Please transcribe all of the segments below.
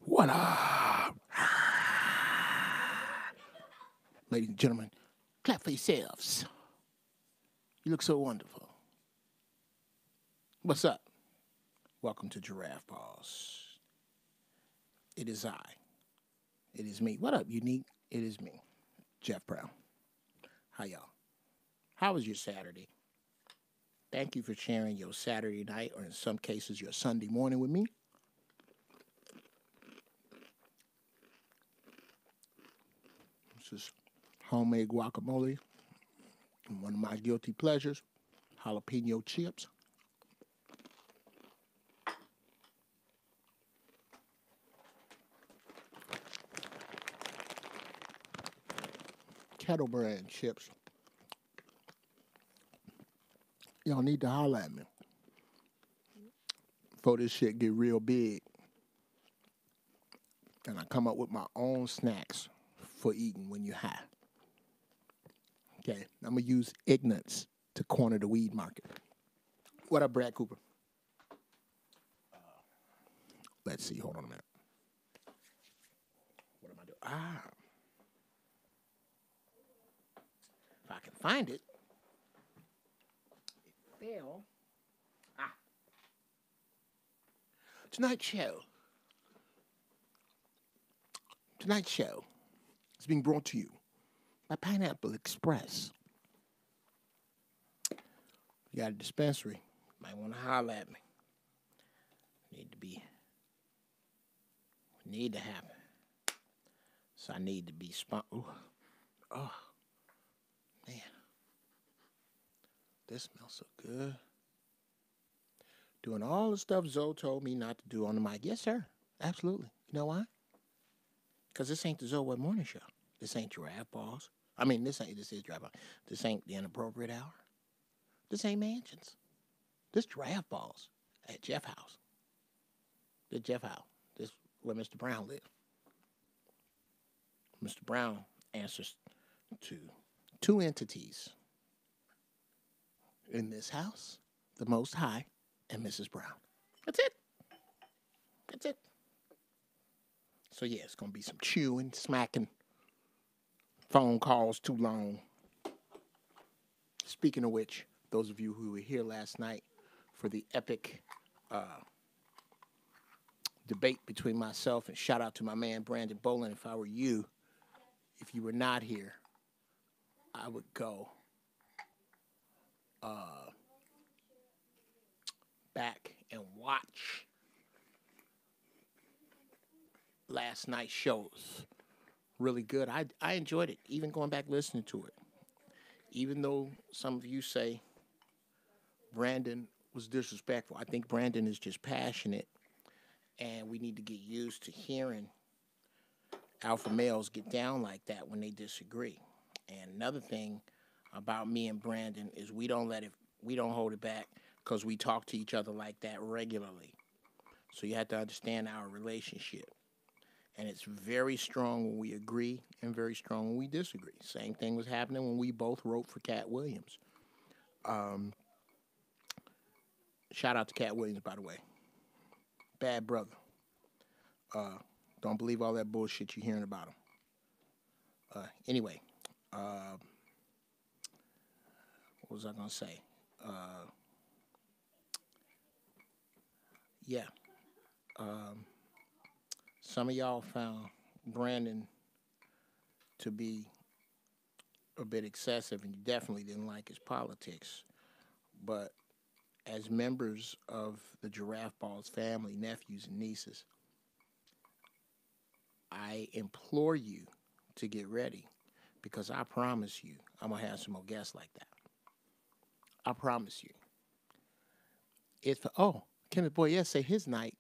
What up? Ladies and gentlemen, clap for yourselves. You look so wonderful. What's up? Welcome to Giraffe Pause. It is I. It is me. What up, Unique? It is me, Jeff Brown. How y'all? How was your Saturday? Thank you for sharing your Saturday night, or in some cases, your Sunday morning with me. This is homemade guacamole, and one of my guilty pleasures, jalapeno chips. Kettle brand chips. Y'all need to holler at me before this shit get real big. And I come up with my own snacks for eating when you're high. Okay, I'm going to use ignorance to corner the weed market. What up, Brad Cooper? Let's see, hold on a minute. What am I doing? If I can find it. It fell. Tonight's show is being brought to you by Pineapple Express. You got a dispensary, might want to holler at me. Need to happen. So I need to be Oh, man. This smells so good. Doing all the stuff Zoe told me not to do on the mic. Yes, sir. Absolutely. You know why? Because this ain't the Zoe What Morning Show. This ain't Giraffe Balls. I mean, this is Giraffe Balls. This ain't the Inappropriate Hour. This ain't Mansions. This Giraffe Balls at Jeff House. The Jeff House. This where Mr. Brown lives. Mr. Brown answers to two entities in this house, the Most High and Mrs. Brown. That's it. That's it. So yeah, it's gonna be some chewing, smacking, phone calls too long. Speaking of which, those of you who were here last night for the epic debate between myself and shout out to my man Brandon Bolin. If I were you, if you were not here, I would go back and watch last night's shows. Really good. I enjoyed it, even going back listening to it. Even though some of you say Brandon was disrespectful, I think Brandon is just passionate, and we need to get used to hearing alpha males get down like that when they disagree. And another thing about me and Brandon is we don't hold it back because we talk to each other like that regularly. So you have to understand our relationship. And it's very strong when we agree and very strong when we disagree. Same thing was happening when we both wrote for Cat Williams. Shout out to Cat Williams, by the way. Bad brother. Don't believe all that bullshit you're hearing about him. Anyway, what was I going to say? Yeah. Some of y'all found Brandon to be a bit excessive, and you definitely didn't like his politics. But as members of the Giraffe Balls family, nephews and nieces, I implore you to get ready, because I promise you I'm going to have some more guests like that. I promise you. Kenneth Boyer say his night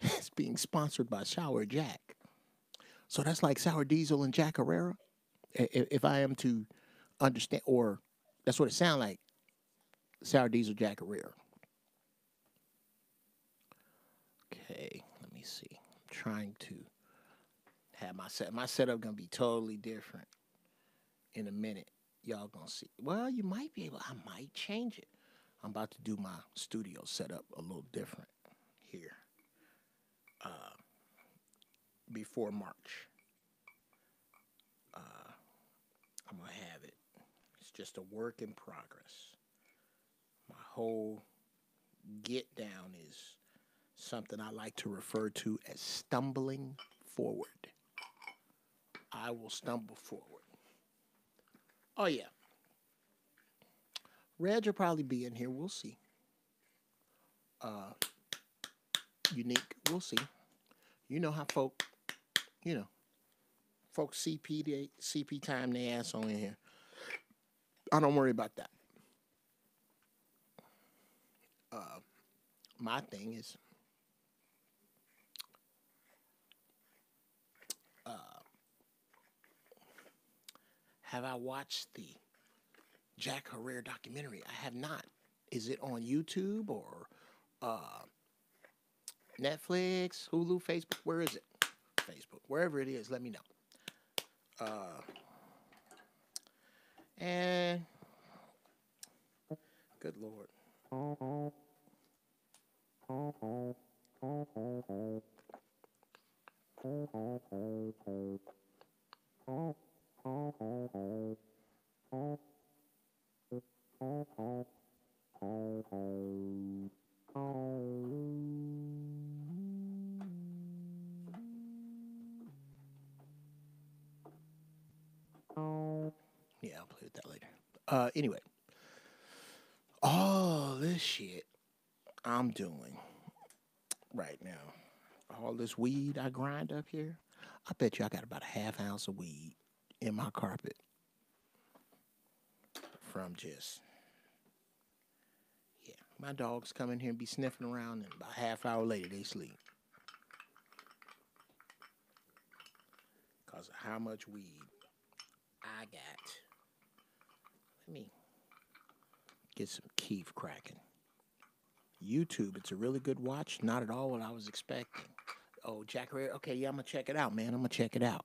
is being sponsored by Sour Jack. So that's like Sour Diesel and Jack Herrera, if I am to understand, or that's what it sounds like, Sour Diesel, Jack Herrera. Okay, let me see. I'm trying to have my setup going to be totally different in a minute. Y'all going to see. Well, you might be able, I might change it. I'm about to do my studio setup a little different here before March. I'm going to have it. It's just a work in progress. My whole get down is something I like to refer to as stumbling forward. I will stumble forward. Oh, yeah. Reg will probably be in here. We'll see. Unique. We'll see. You know how folks CP time their ass on in here. I don't worry about that. My thing is, have I watched the Jack Herrera documentary? I have not. Is it on YouTube or Netflix, Hulu, Facebook? Where is it? Facebook. Wherever it is, let me know. And good Lord. Yeah, I'll play with that later. Anyway, all this shit I'm doing right now, all this weed I grind up here, I bet you I got about a half ounce of weed in my carpet from just, My dogs come in here and be sniffing around, and about a half hour later, they sleep. Because of how much weed I got. Let me get some Keef cracking. YouTube, it's a really good watch. Not at all what I was expecting. Oh, Jack Herrera. Okay, yeah, I'm going to check it out, man. I'm going to check it out.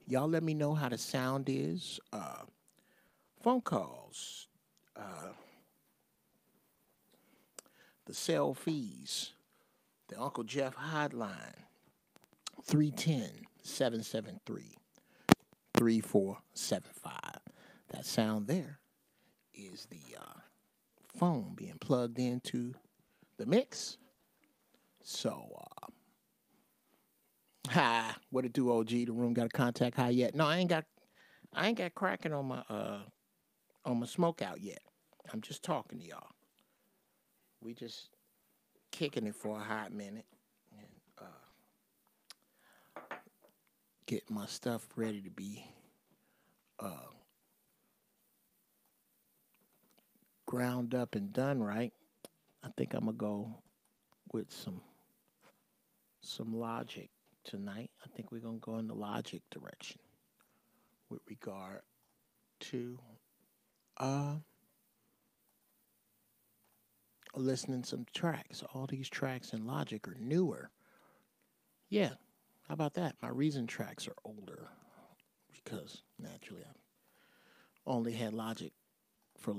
Y'all let me know how the sound is. Phone calls. The cell fees. The Uncle Jeff hotline. 310-773-3475. That sound there is the phone being plugged into the mix. So, hi, what it do, OG? The room got a contact high yet? No, I ain't got cracking on my smoke out yet. I'm just talking to y'all. We just kicking it for a hot minute and get my stuff ready to be ground up and done right. I think I'm gonna go with some Logic tonight. I think we're gonna go in the Logic direction with regard to listening some tracks. All these tracks in Logic are newer. Yeah, how about that? My Reason tracks are older because naturally I've only had Logic for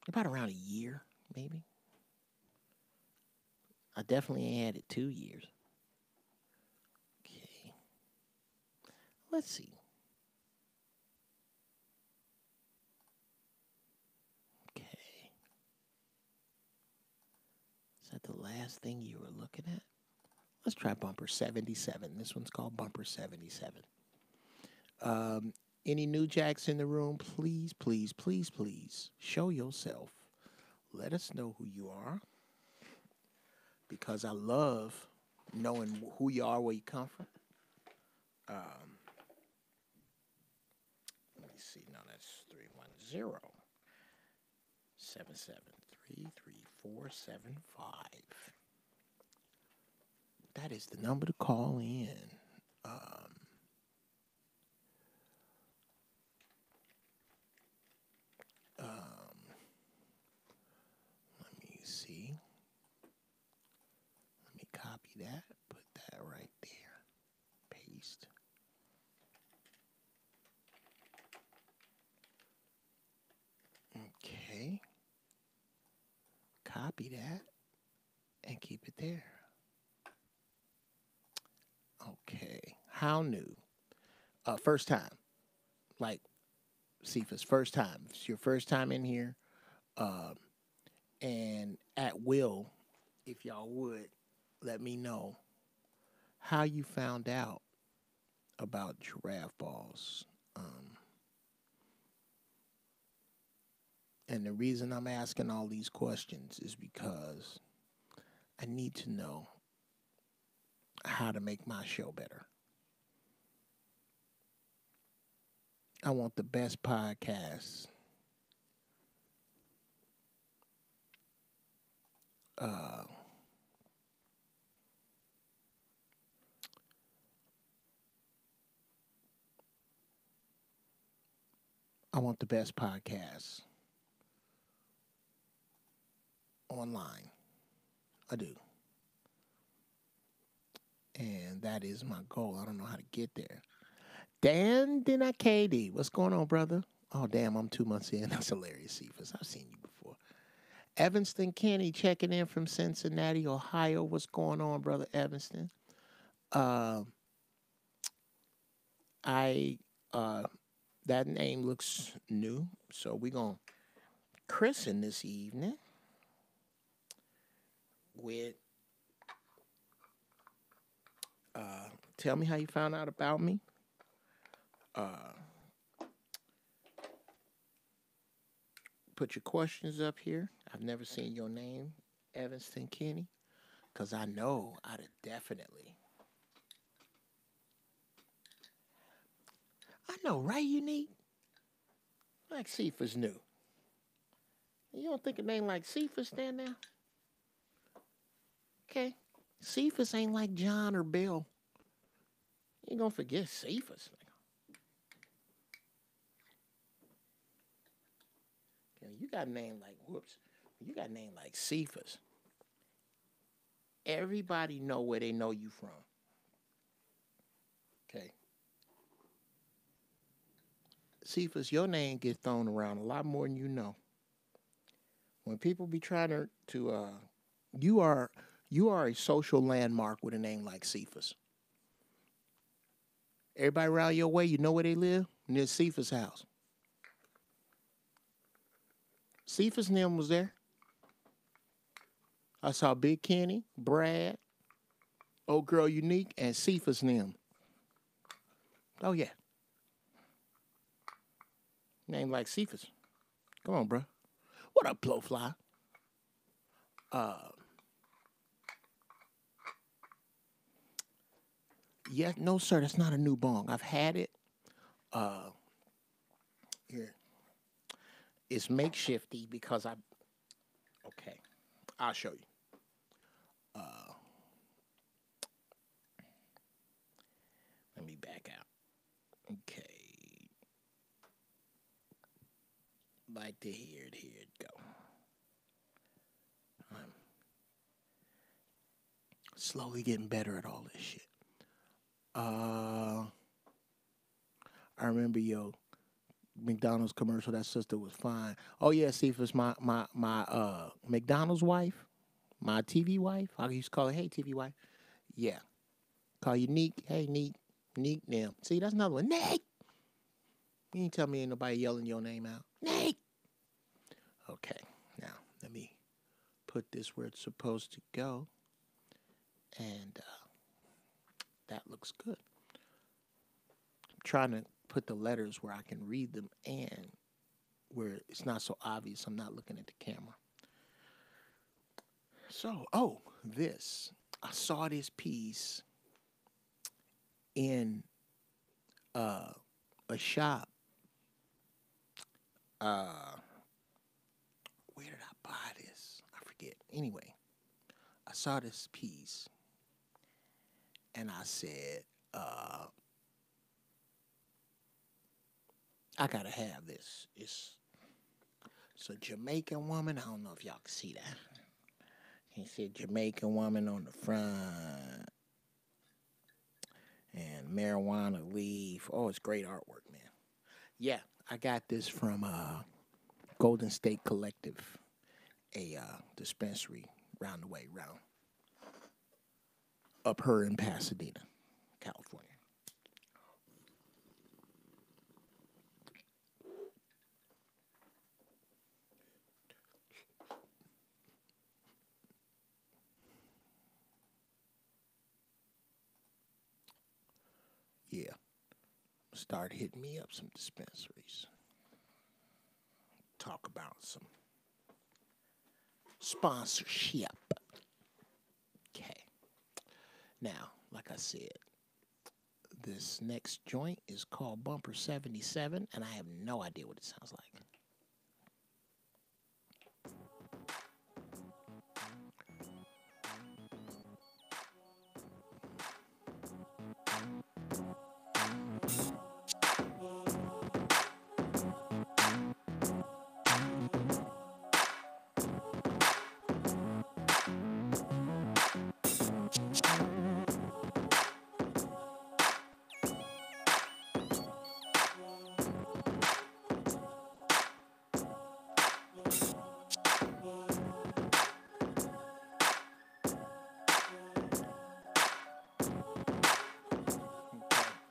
about around a year, maybe. I definitely ain't had it 2 years. Okay. Let's see. Okay. Is that the last thing you were looking at? Let's try Bumper 77. This one's called Bumper 77. Any new jacks in the room, please, please, please, please show yourself. Let us know who you are. Because I love knowing who you are, where you come from. Let me see. No, that's 310-773-3475. That is the number to call in. Let me see. Let me copy that. Put that right there. Paste. Okay. Copy that and keep it there. Okay. How new? First time. Like Cephas, first time. If it's your first time in here. And at will, if y'all would, let me know how you found out about giraffe balls. And the reason I'm asking all these questions is because I need to know how to make my show better. I want the best podcasts. I want the best podcasts online. I do. And that is my goal. I don't know how to get there. Dan Dinakady, what's going on, brother? Oh, damn, I'm 2 months in. That's hilarious, Cephas. I've seen you before. Evanston Kenny checking in from Cincinnati, Ohio. What's going on, brother Evanston? That name looks new, so we're going to christen this evening with tell me how you found out about me. Put your questions up here. I've never seen your name, Evanston Kenny, because I know I'd have definitely. I know, right, Unique? Like Cephas new. You don't think a name like Cephas stand there? Okay. Cephas ain't like John or Bill. You ain't gonna forget Cephas. You got a name like, you got a name like Cephas. Everybody know where they know you from. Okay. Cephas, your name gets thrown around a lot more than you know. When people be trying to you are a social landmark with a name like Cephas. Everybody around your way, you know where they live? Near Cephas' house. Cephas and them was there. I saw Big Kenny, Brad, Old Girl Unique, and Cephas and them. Oh, yeah. Name like Cephas. Come on, bro. What up, Blowfly? Yeah, no, sir, that's not a new bong. I've had it. Here. It's makeshifty because okay, I'll show you. Let me back out. Okay. Like to hear it, go. I'm slowly getting better at all this shit. I remember McDonald's commercial. That sister was fine. Oh yeah, Cephas, my McDonald's wife, my TV wife. I used to call her, hey TV wife. Yeah, call you Neek. Hey Neek, Neek now. See, that's another one. Neek. You ain't tell me ain't nobody yelling your name out. Neek. Okay, now let me put this where it's supposed to go, and that looks good. I'm trying to put the letters where I can read them and where it's not so obvious I'm not looking at the camera. So, I saw this piece in a shop. Where did I buy this? I forget. Anyway, I saw this piece and I said, I gotta have this. It's a Jamaican woman. I don't know if y'all can see that. He said Jamaican woman on the front. And marijuana leaf. Oh, it's great artwork, man. Yeah, I got this from Golden State Collective, a dispensary round the way, up her in Pasadena, California. Yeah. Start hitting me up some dispensaries. Talk about some sponsorship. Okay. Now, like I said, this next joint is called Bumper 77, and I have no idea what it sounds like.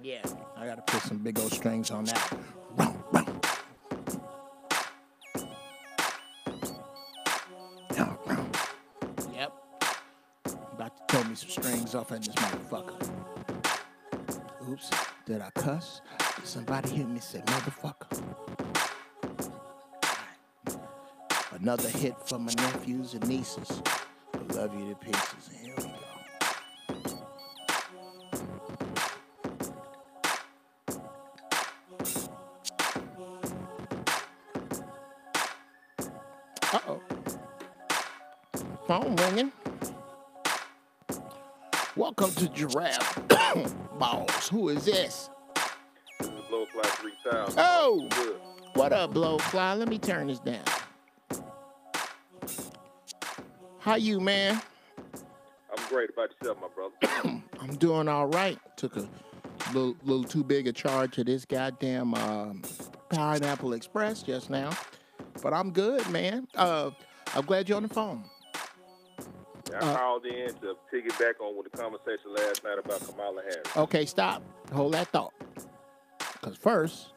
Yeah, I gotta put some big old strings on that. Yep. About to throw me some strings off at this motherfucker. Oops, did I cuss? Did somebody hear me say motherfucker? Right. Another hit for my nephews and nieces. I love you to pieces. Here we go. Uh-oh. Phone ringing. Welcome to Giraffe Balls. Who is this? This is Blowfly 3000. Oh! Good. What up, Blowfly? Let me turn this down. How you, man? I'm great. About yourself, my brother. I'm doing all right. Took a little too big a charge of this goddamn Pineapple Express just now. But I'm good, man. I'm glad you're on the phone. I called in to piggyback on with the conversation last night about Kamala Harris. Okay, stop. Hold that thought. Because first,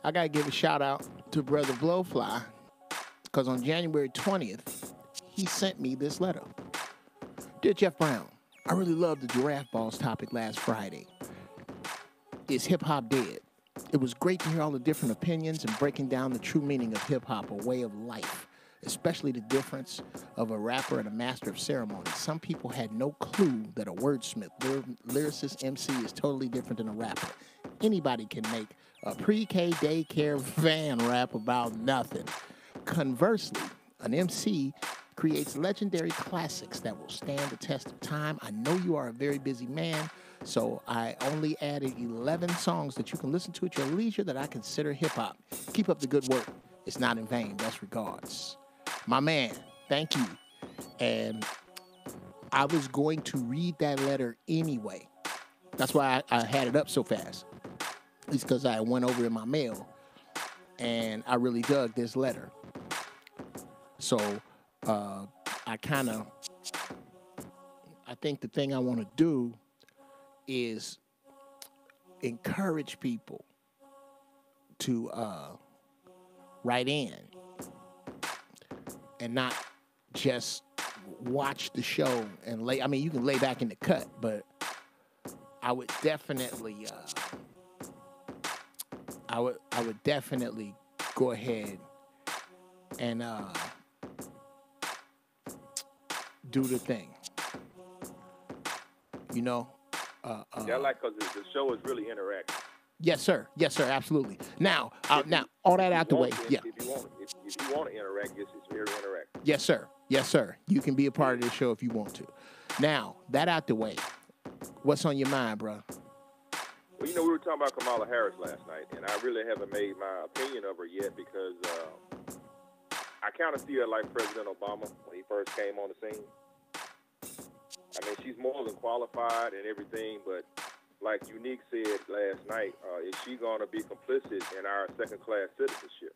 I got to give a shout out to Brother Blowfly. Because on January 20th, he sent me this letter. Dear Jeff Brown, I really loved the Giraffe Balls topic last Friday. Is hip-hop dead? It was great to hear all the different opinions and breaking down the true meaning of hip-hop, a way of life, especially the difference of a rapper and a master of ceremony. Some people had no clue that a wordsmith, lyricist, MC is totally different than a rapper. Anybody can make a pre-K daycare van rap about nothing. Conversely, an MC creates legendary classics that will stand the test of time. I know you are a very busy man, so I only added 11 songs that you can listen to at your leisure that I consider hip-hop. Keep up the good work. It's not in vain. Best regards. My man, thank you. And I was going to read that letter anyway. That's why I had it up so fast. It's because I went over in my mail, and I really dug this letter. So I think the thing I want to do is encourage people to write in and not just watch the show and lay. I mean, you can lay back in the cut, but I would definitely, I would definitely go ahead and do the thing. You know. Yeah, I like because the show is really interactive. Yes, sir. Yes, sir. Absolutely. Now, all that out the way. Yeah. If you want to interact, it's very interactive. Yes, sir. Yes, sir. You can be a part of this show if you want to. Now, that out the way. What's on your mind, bro? Well, we were talking about Kamala Harris last night, and I really haven't made my opinion of her yet because I kind of see her like President Obama when he first came on the scene. I mean, she's more than qualified and everything, but like Unique said last night, is she going to be complicit in our second-class citizenship?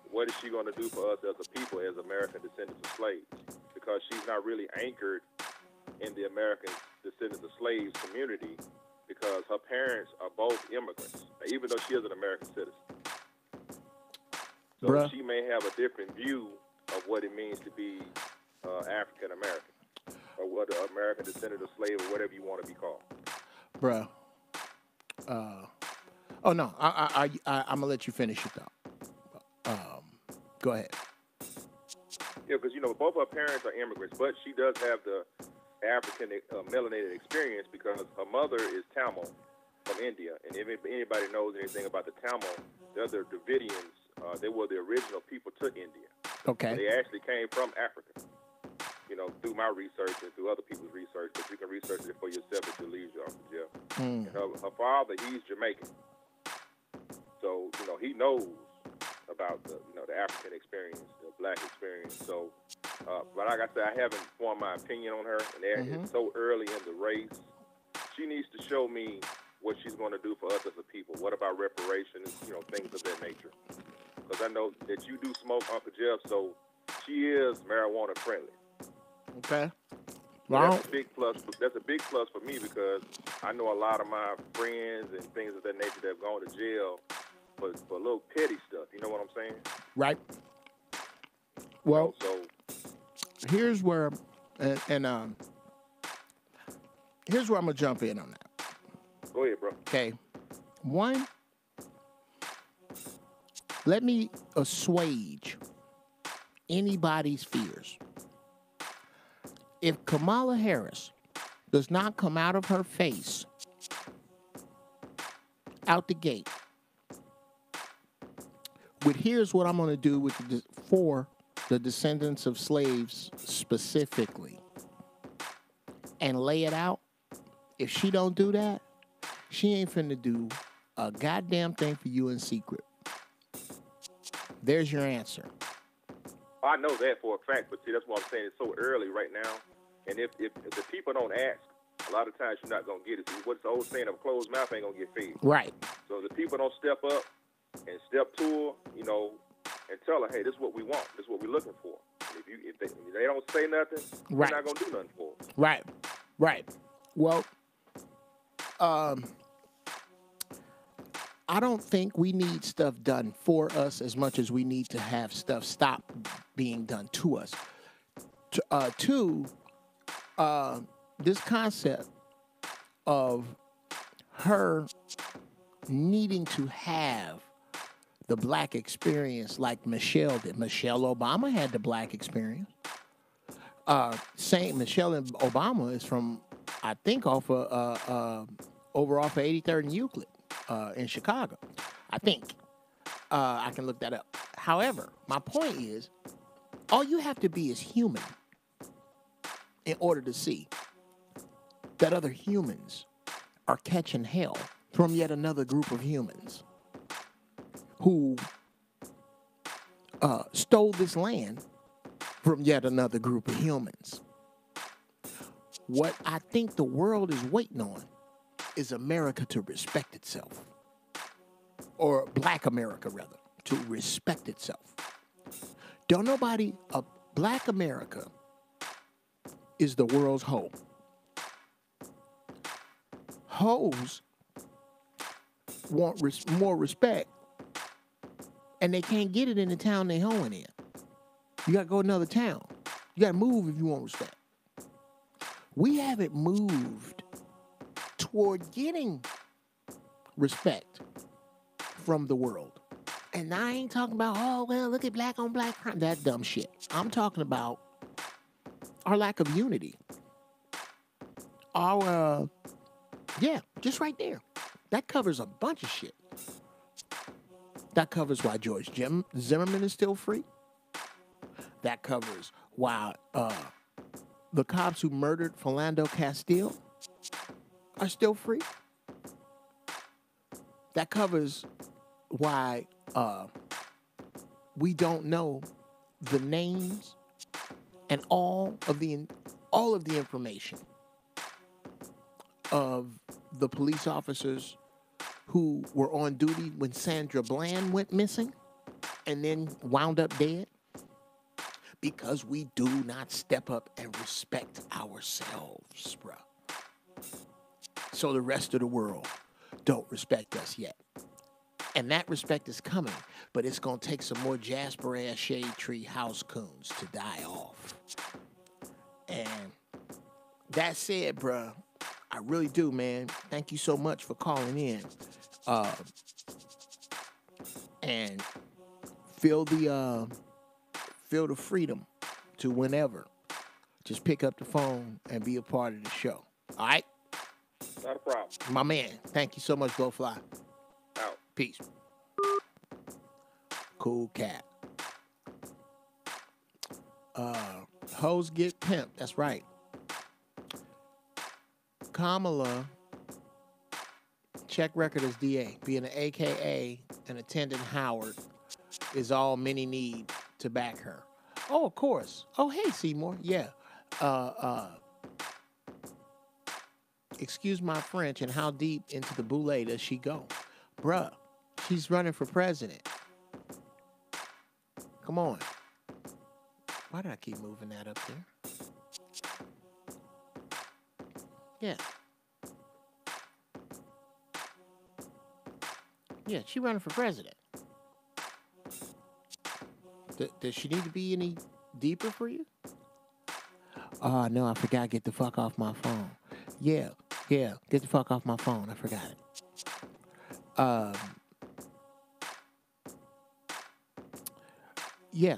What is she going to do for us as a people, as American descendants of slaves? Because she's not really anchored in the American descendants of slaves community because her parents are both immigrants, even though she is an American citizen. So she may have a different view of what it means to be African-American or what an American descendant of slave or whatever you want to be called. Bruh. Oh, no. I'm going to let you finish it, though. Go ahead. Yeah, because, both her parents are immigrants, but she does have the African melanated experience because her mother is Tamil from India. And if anybody knows anything about the Tamil, they're the Dravidians. They were the original people to India. Okay. They actually came from Africa, through my research and through other people's research, but you can research it for yourself at your leisure, Uncle Jeff. And her father, he's Jamaican. So, he knows about the African experience, the black experience. So, but like I said, I haven't formed my opinion on her, and it's so early in the race. She needs to show me what she's going to do for us as a people. What about reparations, things of that nature. Because I know that you do smoke, Uncle Jeff, so she is marijuana friendly. Okay. Well, that's a big plus. That's a big plus for me because I know a lot of my friends and things of that nature that have gone to jail for little petty stuff. You know what I'm saying? Right. Well, so here's where, here's where I'm gonna jump in on that. Go ahead, bro. Okay. One, let me assuage anybody's fears. If Kamala Harris does not come out of her face out the gate with here's what I'm going to do with the 4 the descendants of slaves specifically, and lay it out, if she don't do that, she ain't finna do a goddamn thing for you in secret. There's your answer. I know that for a fact, but see, that's what I'm saying. It's so early right now, and if the people don't ask, a lot of times you're not gonna get it. See, what's the old saying of a closed mouth ain't gonna get fed. Right. So if the people don't step up and step to her, you know, and tell her, hey, this is what we want, this is what we're looking for. And if they don't say nothing, right, they're not gonna do nothing for her. Right. Right. Well, I don't think we need stuff done for us as much as we need to have stuff stop being done to us. Two, this concept of her needing to have the black experience like Michelle did. Michelle Obama had the black experience. Michelle and Obama is from, I think, over off of 83rd and Euclid in Chicago. I think. I can look that up. However, my point is, all you have to be is human in order to see that other humans are catching hell from yet another group of humans who stole this land from yet another group of humans. What I think the world is waiting on is America to respect itself. Or Black America, rather, to respect itself. Black America is the world's hoe. Hoes want more respect, and they can't get it in the town they hoeing in. You got to go another town. You got to move if you want respect. We haven't moved toward getting respect from the world. And I ain't talking about, oh, well, look at black on black crime. That dumb shit. I'm talking about our lack of unity. Just right there. That covers a bunch of shit. That covers why George Zimmerman is still free. That covers why the cops who murdered Philando Castile are still free. That covers why we don't know the names and all of the information of the police officers who were on duty when Sandra Bland went missing and then wound up dead, because we do not step up and respect ourselves, bruh. So the rest of the world don't respect us yet. And that respect is coming, but it's going to take some more Jasper-ass shade tree house coons to die off. And that said, bruh, I really do, man. Thank you so much for calling in. And feel the freedom to whenever just pick up the phone and be a part of the show. All right? Not a problem. My man, thank you so much, Blowfly. Out. Peace. Cool cat. Hoes get pimped. That's right. Kamala, check record as DA, being an AKA and attending Howard is all many need to back her. Oh, of course. Oh, hey, Seymour. Yeah. Excuse my French, and how deep into the boule does she go? Bruh, she's running for president. Come on. Why did I keep moving that up there? Yeah. Yeah, she running for president. Does she need to be any deeper for you? Oh, no, I forgot. Get the fuck off my phone. Yeah, get the fuck off my phone. I forgot it. Yeah.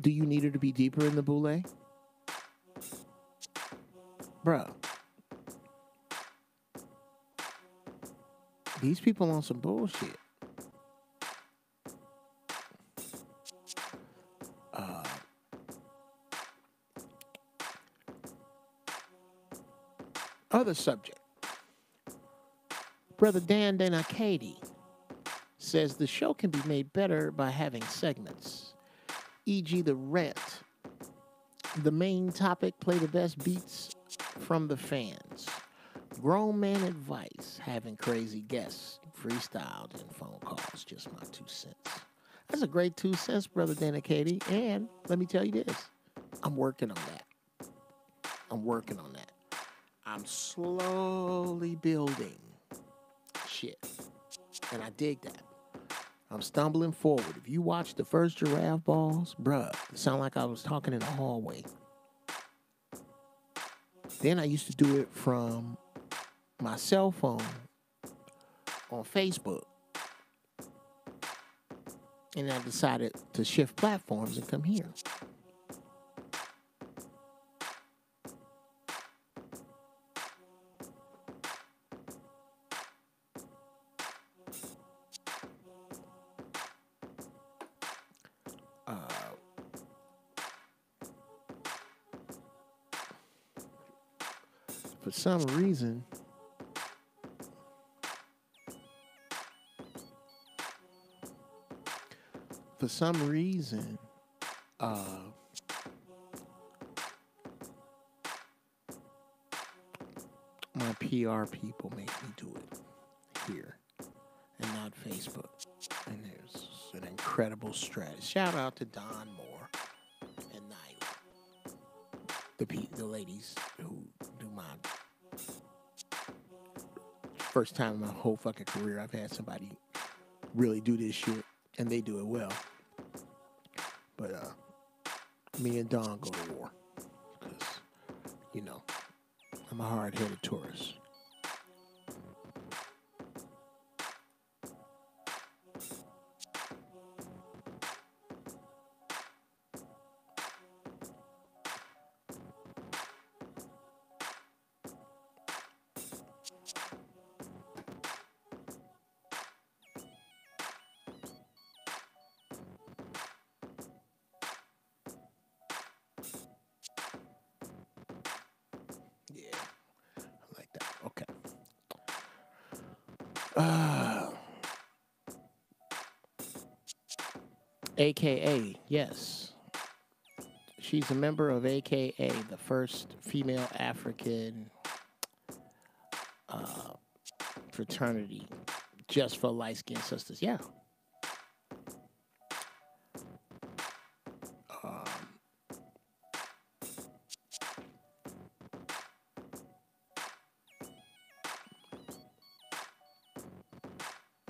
Do you need her to be deeper in the boule? Bruh. These people on some bullshit. Other subject. Brother Dan Katie says the show can be made better by having segments, e.g. the rent. The main topic, play the best beats from the fans. Grown man advice, having crazy guests, freestyled and phone calls, just my 2 cents. That's a great 2 cents, Brother Dan Katie. And let me tell you this, I'm working on that. I'm slowly building shit. And I dig that. I'm stumbling forward. If you watch the first Giraffe Balls, bruh, it sounded like I was talking in the hallway. Then I used to do it from my cell phone on Facebook. And I decided to shift platforms and come here. For some reason, my PR people make me do it here and not Facebook. And there's an incredible strategy. Shout out to Don Moore and Nyla, the ladies who do my first time in my whole fucking career I've had somebody really do this shit, and they do it well. But me and Don go to war because, you know, I'm a hard-headed tourist. AKA, yes. She's a member of AKA, the first female African fraternity just for light-skinned sisters. Yeah.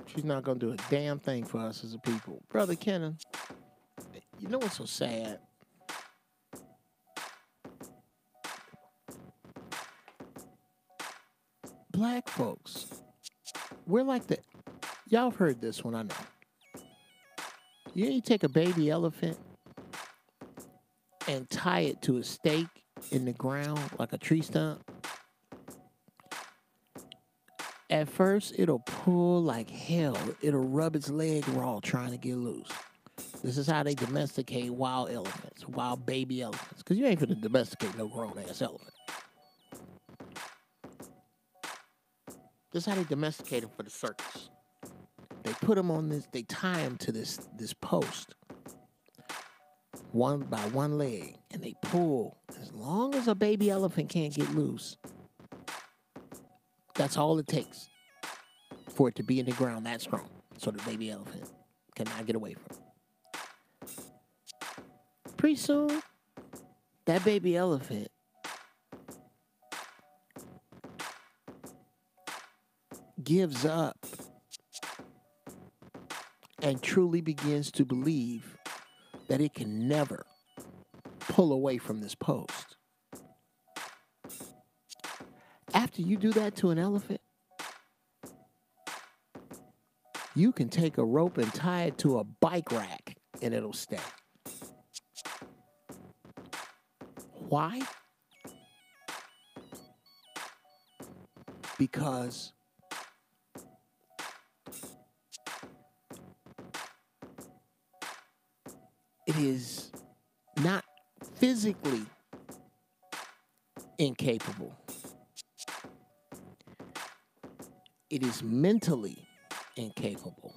She's not going to do a damn thing for us as a people. Brother Kennan, you know what's so sad? Black folks, we're like the... Y'all have heard this one, I know. You take a baby elephant and tie it to a stake in the ground like a tree stump. At first, it'll pull like hell. It'll rub its leg raw trying to get loose. This is how they domesticate wild elephants, wild baby elephants. Because you ain't finna domesticate no grown-ass elephant. This is how they domesticate them for the circus. They put them on this, they tie them to this post, one by one leg, and they pull. As long as a baby elephant can't get loose, that's all it takes for it to be in the ground that strong, so the baby elephant cannot get away from it. Pretty soon, that baby elephant gives up and truly begins to believe that it can never pull away from this post. After you do that to an elephant, you can take a rope and tie it to a bike rack and it'll stay. Why? Because it is not physically incapable. It is mentally incapable,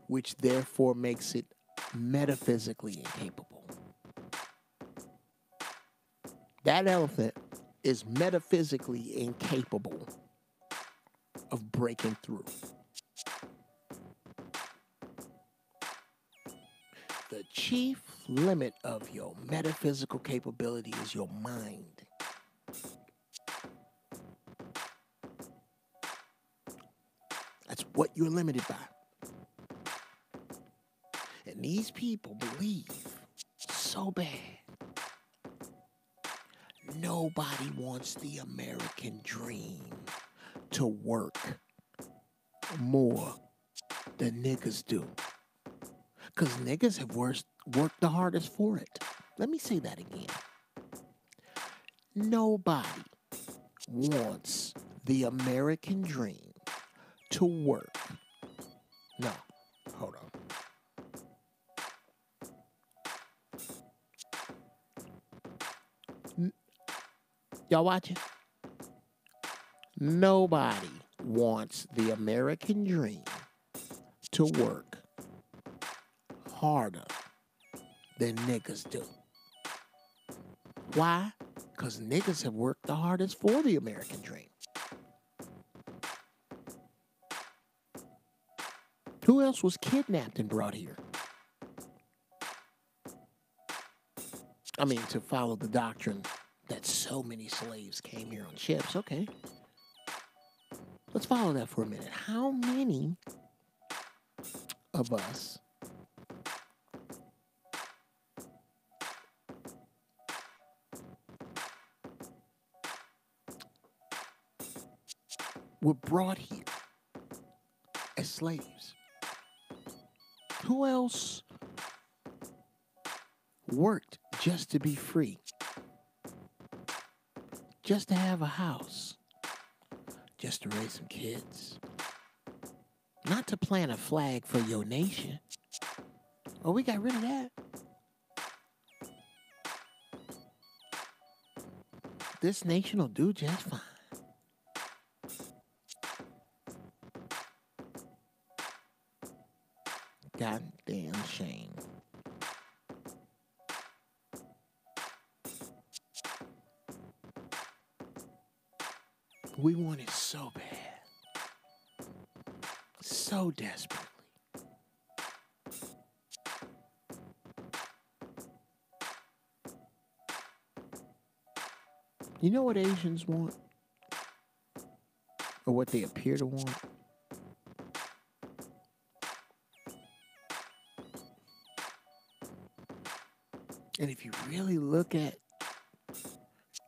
which therefore makes it metaphysically incapable. That elephant is metaphysically incapable of breaking through. The chief limit of your metaphysical capability is your mind. That's what you're limited by. And these people believe so bad. Nobody wants the American dream to work more than niggas do. Because niggas have worked the hardest for it. Let me say that again. Nobody wants the American dream to work. No, hold on. Y'all watching? Nobody wants the American dream to work harder than niggas do. Why? Because niggas have worked the hardest for the American dream. Who else was kidnapped and brought here? I mean, to follow the doctrine that so many slaves came here on ships. Okay. Let's follow that for a minute. How many of us were brought here as slaves? Who else worked just to be free? Just to have a house? Just to raise some kids? Not to plant a flag for your nation? Oh, we got rid of that. This nation will do just fine. Goddamn shame. We want it so bad. So desperately. You know what Asians want? Or what they appear to want? And if you really look at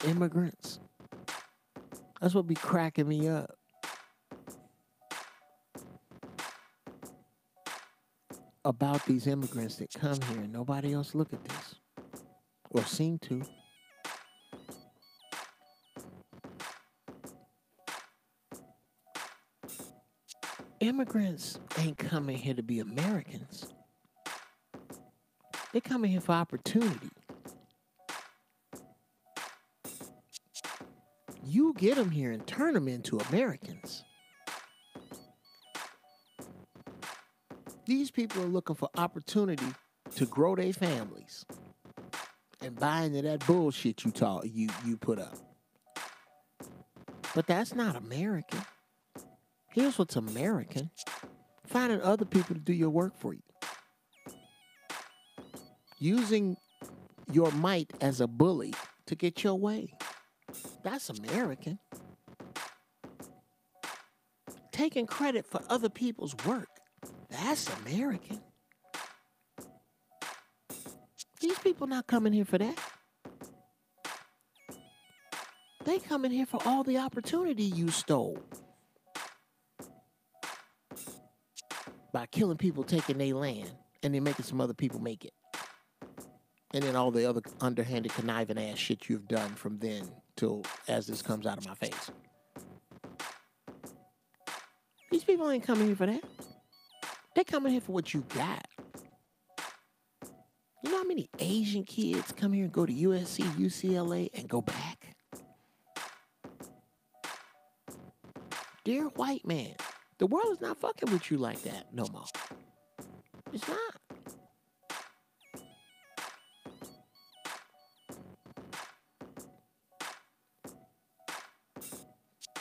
immigrants, that's what be cracking me up. About these immigrants that come here and nobody else look at this. Or seem to. Immigrants ain't coming here to be Americans. They're coming here for opportunity. You get them here and turn them into Americans. These people are looking for opportunity to grow their families and buy into that bullshit you put up. But that's not American. Here's what's American. Finding other people to do your work for you. Using your might as a bully to get your way. That's American. Taking credit for other people's work. That's American. These people not coming here for that. They coming here for all the opportunity you stole. By killing people, taking their land, and then making some other people make it. And then all the other underhanded, conniving ass shit you've done from then till as this comes out of my face. These people ain't coming here for that. They're coming here for what you got. You know how many Asian kids come here and go to USC, UCLA, and go back? Dear white man, the world is not fucking with you like that no more. It's not.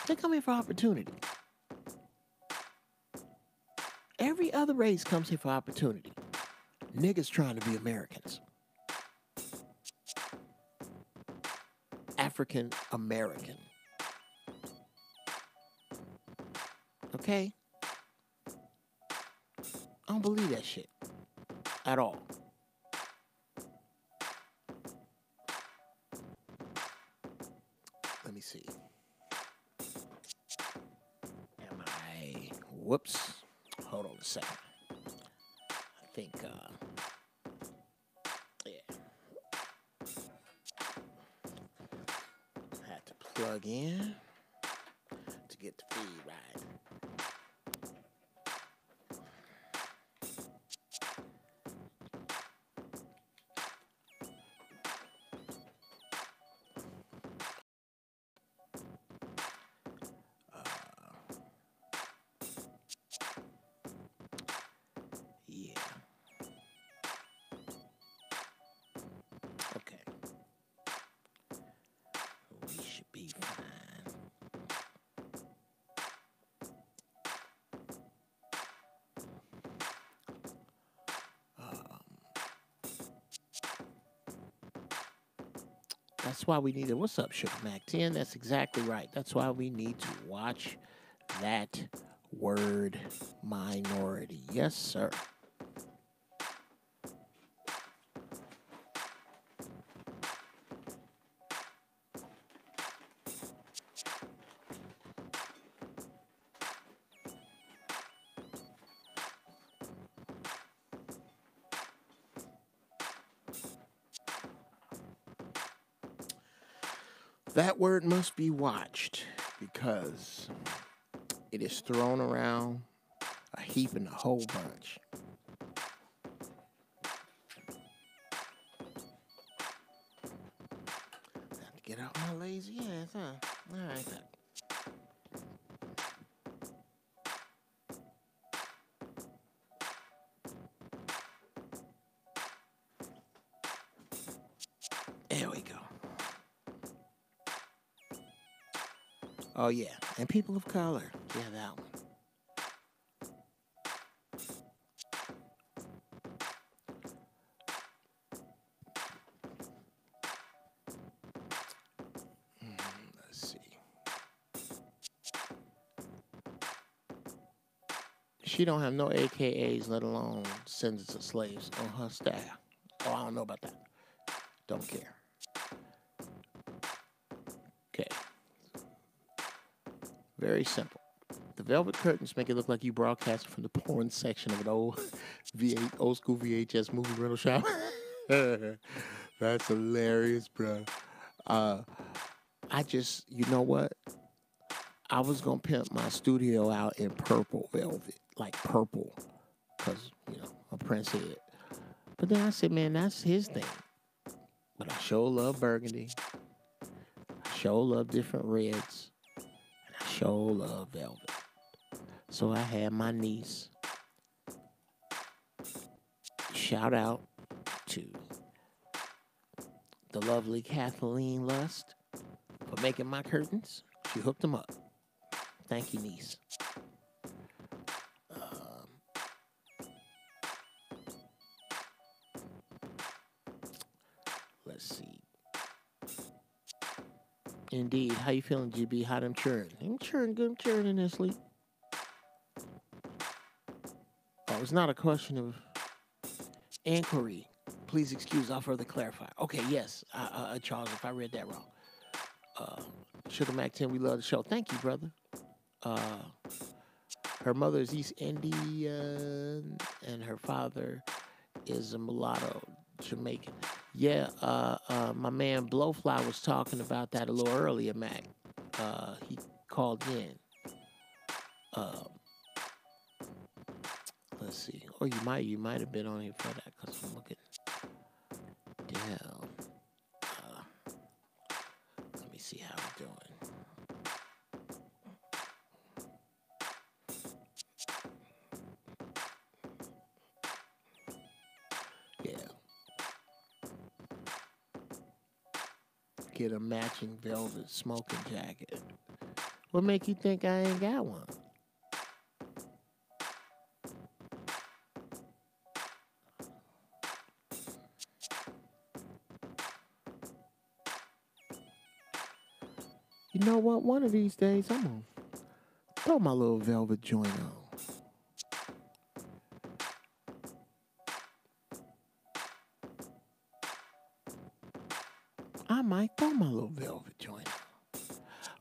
They come here for opportunity. Every other race comes here for opportunity. Niggas trying to be Americans. African American. Okay? I don't believe that shit. At all. Let me see. Am I... Whoops. Hold on a second. I think, yeah. I had to plug in to get the feed right. Yeah. Okay. We should be fine. That's why we need to. What's up, Sugar Mac 10? That's exactly right. That's why we need to watch that word minority. Yes, sir. That word must be watched because it is thrown around a heap and a whole bunch. Have to get out my lazy ass, huh? All right. There we go. Oh, yeah. And people of color. Yeah, that one. Let's see. She don't have no AKAs, let alone descendants of slaves on her staff. Oh, I don't know about that. Don't care. Okay. Very simple. The velvet curtains make it look like you broadcasted from the porn section of an old school VHS movie rental shop. That's hilarious, bro. I just, you know what? I was gonna pimp my studio out in purple velvet, like purple, cause you know a Prince head. But then I said, man, that's his thing. But I sure love burgundy. I sure love different reds. And I sure love velvet. So I had my niece. Shout out to the lovely Kathleen Lust for making my curtains. She hooked them up. Thank you, niece. Let's see. Indeed. How you feeling, GB? How them churning? I'm churning good. I'm churning in their sleep. Oh, it's not a question of inquiry. Please excuse, I'll further clarify. Okay, yes, Charles, if I read that wrong. Sugar Mac 10, we love the show. Thank you, brother. Her mother is East Indian, and her father is a mulatto, Jamaican. Yeah, my man Blowfly was talking about that a little earlier, Mac. He called in. Let's see. Or you might have been on here for that because I'm looking down. Let me see how we're doing. get a matching velvet smoking jacket. What make you think I ain't got one? You know what? One of these days, I'm going to throw my little velvet joint on. I might throw my little velvet joint on.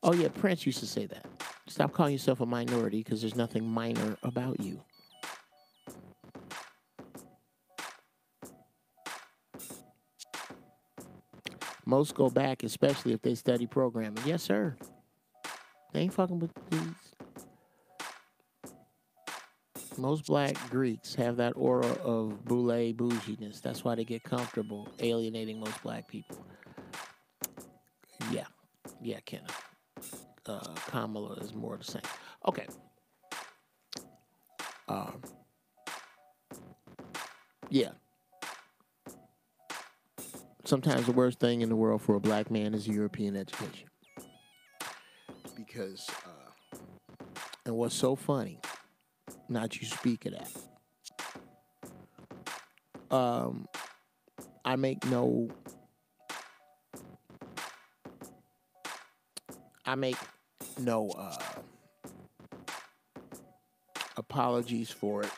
Oh, yeah, Prince used to say that. Stop calling yourself a minority because there's nothing minor about you. Most go back, especially if they study programming. Yes, sir. They ain't fucking with these. Most black Greeks have that aura of boule bouginess. That's why they get comfortable alienating most black people. Yeah, Kenneth. Kamala is more the same. Okay. Yeah. Sometimes the worst thing in the world for a black man is European education. Because, and what's so funny, not you speak of that. I make no apologies for it.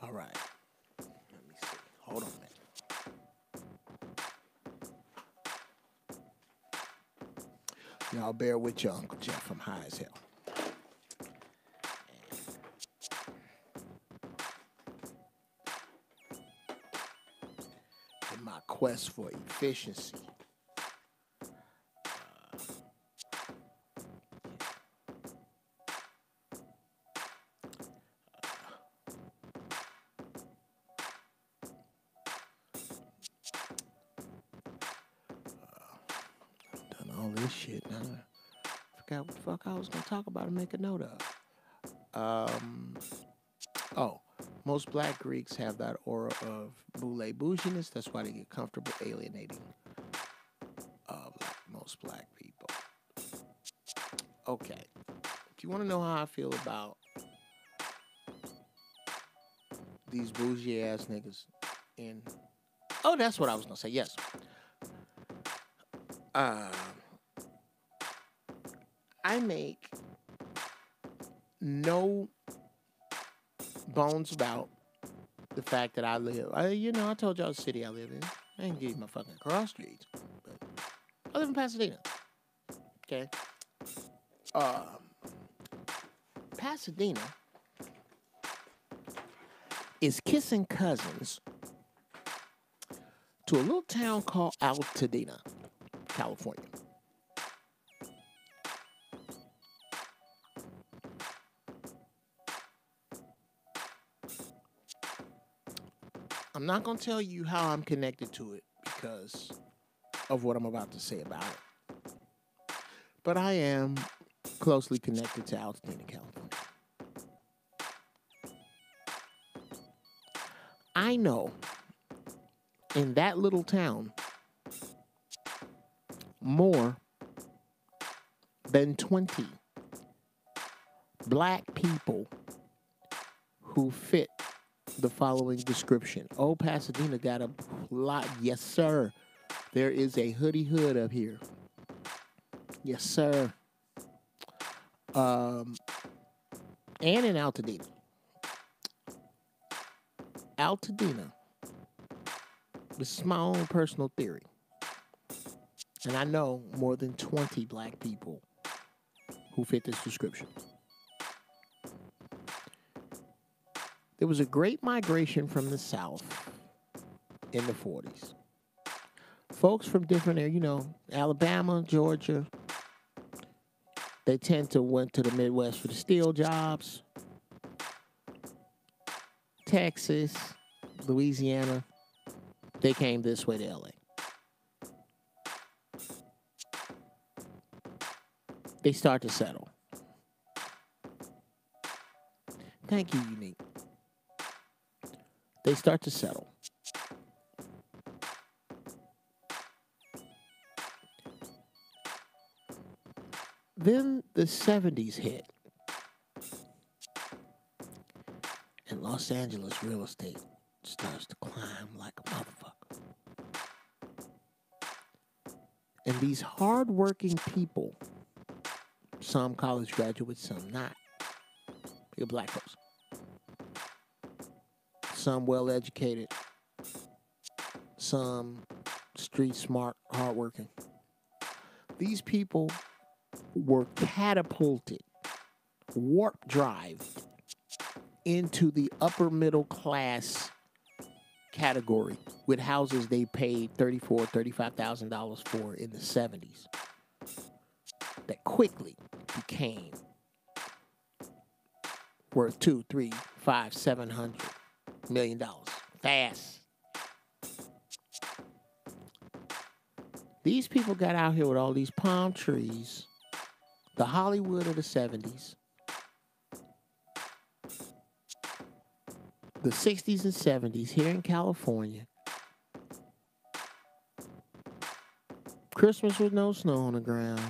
All right. Let me see. Hold on a minute. Y'all bear with your Uncle Jeff. I'm high as hell. In my quest for efficiency. All this shit. Now I forgot what the fuck I was gonna talk about and make a note of. Most black Greeks have that aura of boule bouginess. That's why they get comfortable alienating most black people. Okay. If you want to know how I feel about these bougie ass niggas in... Oh, that's what I was gonna say. Yes. I make no bones about the fact that I live. I told y'all the city I live in. I ain't give you my fucking cross streets, but I live in Pasadena. Okay. Pasadena is kissing cousins to a little town called Altadena, California. I'm not going to tell you how I'm connected to it because of what I'm about to say about it. But I am closely connected to Altadena, California. I know in that little town more than 20 black people who fit the following description. Oh, Pasadena got a lot. Yes, sir. There is a hoodie hood up here. Yes, sir. And in Altadena. Altadena. This is my own personal theory. And I know more than 20 black people who fit this description. There was a great migration from the South in the 40s. Folks from different areas, Alabama, Georgia, they tend to went to the Midwest for the steel jobs. Texas, Louisiana, they came this way to LA. They start to settle. Thank you, Unique. They start to settle. Then the 70s hit. And Los Angeles real estate starts to climb like a motherfucker. And these hardworking people, some college graduates, some not, they're black folks, some well-educated, some street smart, hardworking. These people were catapulted, warp-drived into the upper middle class category with houses they paid $34,000, $35,000 for in the 70s that quickly became worth $200, $300, $500, $700 million. Fast. These people got out here with all these palm trees, the Hollywood of the 70s, the 60s and 70s here in California. Christmas with no snow on the ground.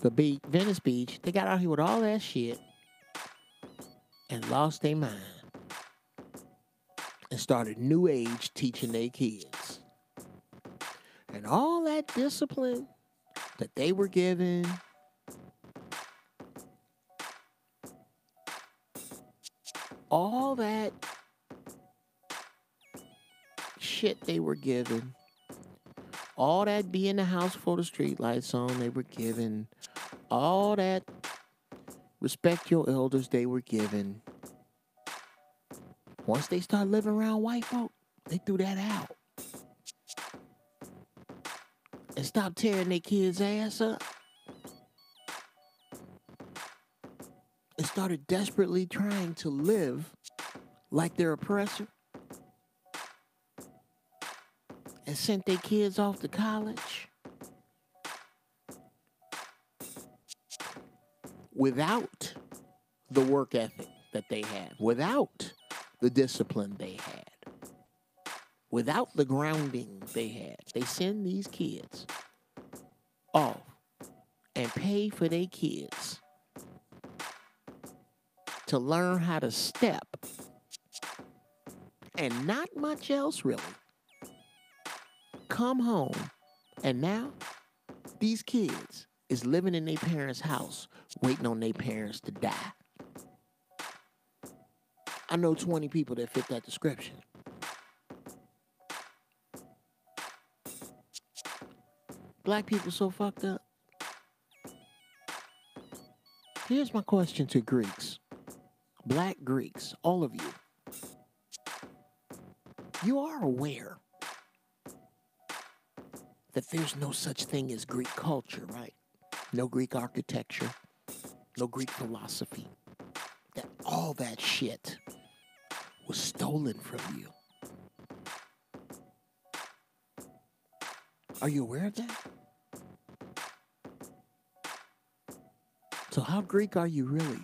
The beach, Venice Beach, they got out here with all that shit and lost their mind and started new age teaching their kids. And all that discipline that they were given, all that shit they were given, all that be in the house for the street lights on they were given, all that respect your elders they were given, once they start living around white folk, they threw that out. And stopped tearing their kids' ass up. And started desperately trying to live like their oppressor. And sent their kids off to college. Without the work ethic that they had. Without the discipline they had. Without the grounding they had. They send these kids off and pay for their kids to learn how to step and not much else really. Come home and now these kids is living in their parents' house waiting on their parents to die. I know 20 people that fit that description. Black people so fucked up. Here's my question to Greeks. Black Greeks, all of you. You are aware that there's no such thing as Greek culture, right? No Greek architecture, no Greek philosophy. That all that shit was stolen from you. Are you aware of that? So how Greek are you really?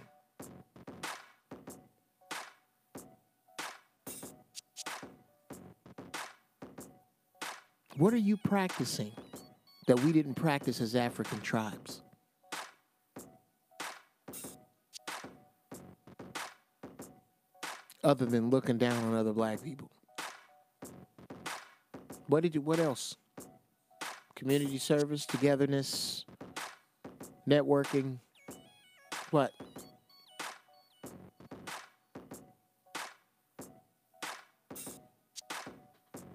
What are you practicing that we didn't practice as African tribes? Other than looking down on other black people. What else? Community service, togetherness, networking. What?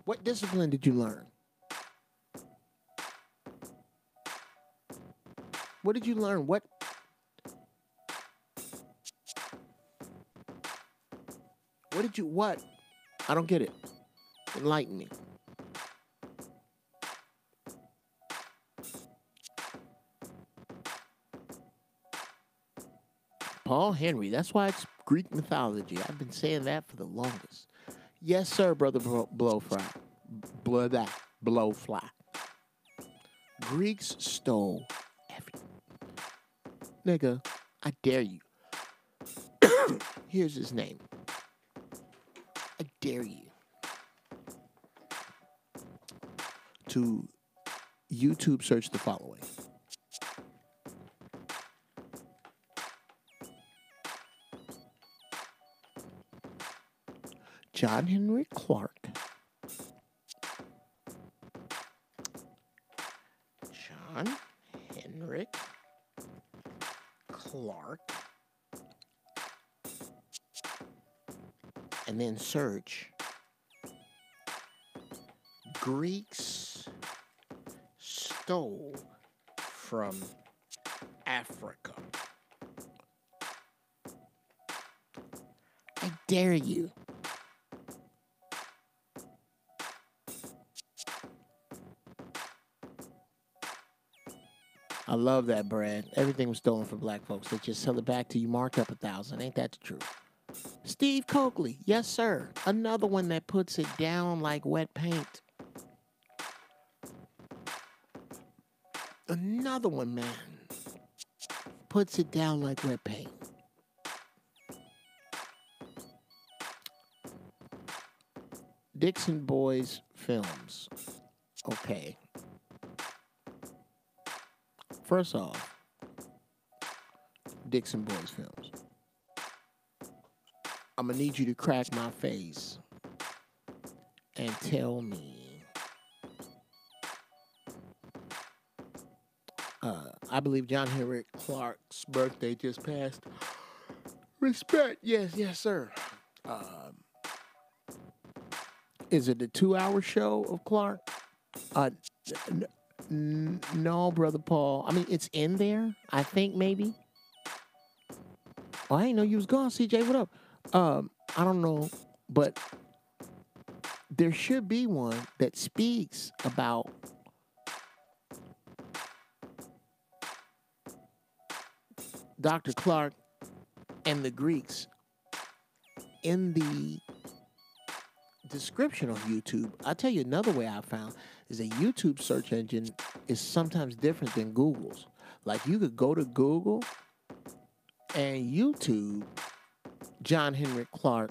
What discipline did you learn? What did you learn? What? What? I don't get it. Enlighten me. Paul Henry. That's why it's Greek mythology. I've been saying that for the longest. Yes, sir, brother Blowfly. Blowfly. Greeks stole everything. Nigga, I dare you. Here's his name. I dare you to YouTube search the following. John Henry Clark. John Henry Clark. And then search Greeks stole from Africa. I dare you. I love that, Brad. Everything was stolen from black folks. They just sell it back to you, marked up 1,000. Ain't that the truth? Steve Coakley, yes, sir. Another one that puts it down like wet paint. Another one, man. Puts it down like wet paint. Dixon Boys Films. Okay. First off, Dixon Boys Films. I'm going to need you to crack my face and tell me. I believe John Henry Clark's birthday just passed. Respect. Yes, sir. Is it a 2-hour show of Clark? No, Brother Paul. I mean, it's in there, I think, maybe. Oh, I didn't know you was gone, CJ. What up? I don't know, but there should be one that speaks about Dr. Clark and the Greeks in the description on YouTube. I'll tell you another way I found is a YouTube search engine is sometimes different than Google's. Like you could go to Google and YouTube John Henry Clark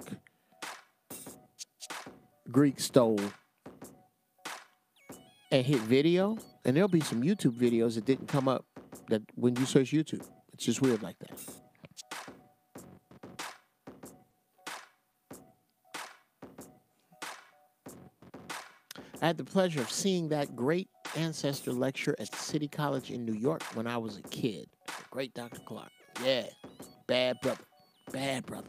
Greek stole and hit video, and there'll be some YouTube videos that didn't come up that when you search YouTube. It's just weird like that. I had the pleasure of seeing that great ancestor lecture at City College in New York when I was a kid. The great Dr. Clark. Yeah. Bad brother. Bad brother.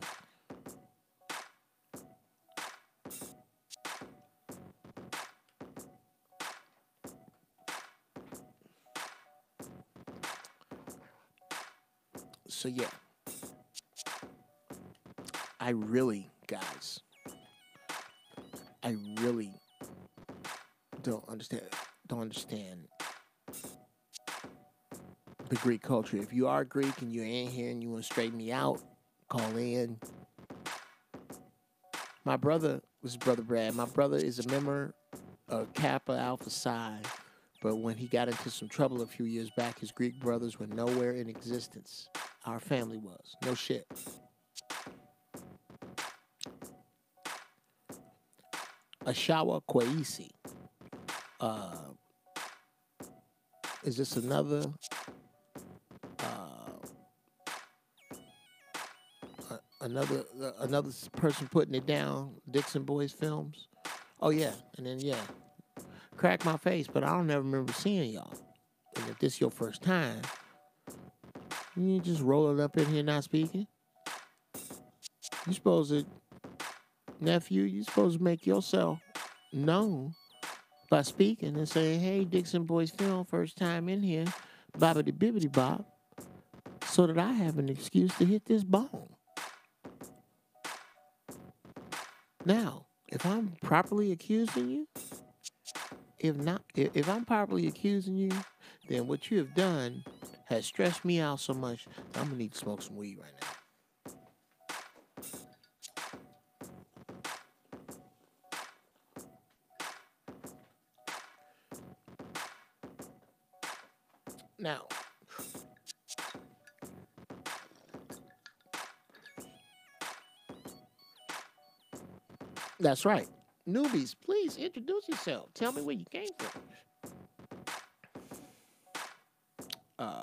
So yeah, I really don't understand the Greek culture. If you are Greek and you're in here and you want to straighten me out, call in. My brother, this is Brother Brad, my brother is a member of Kappa Alpha Psi, but when he got into some trouble a few years back, his Greek brothers were nowhere in existence. Our family was. No shit. Ashawa Kwaisi. Is this another another person putting it down? Dixon Boys Films. Oh yeah, and then yeah, crack my face, but I don't ever remember seeing y'all. And if this your first time, you just rolling up in here not speaking. You supposed to, nephew, you supposed to make yourself known by speaking and saying, hey, Dixon Boys Film, first time in here, bobbity bibbity bob, so that I have an excuse to hit this bone. Now, if I'm properly accusing you, if I'm properly accusing you, then what you have done has stressed me out so much that I'm gonna need to smoke some weed right now. Now, that's right. Newbies, please introduce yourself. Tell me where you came from. Uh,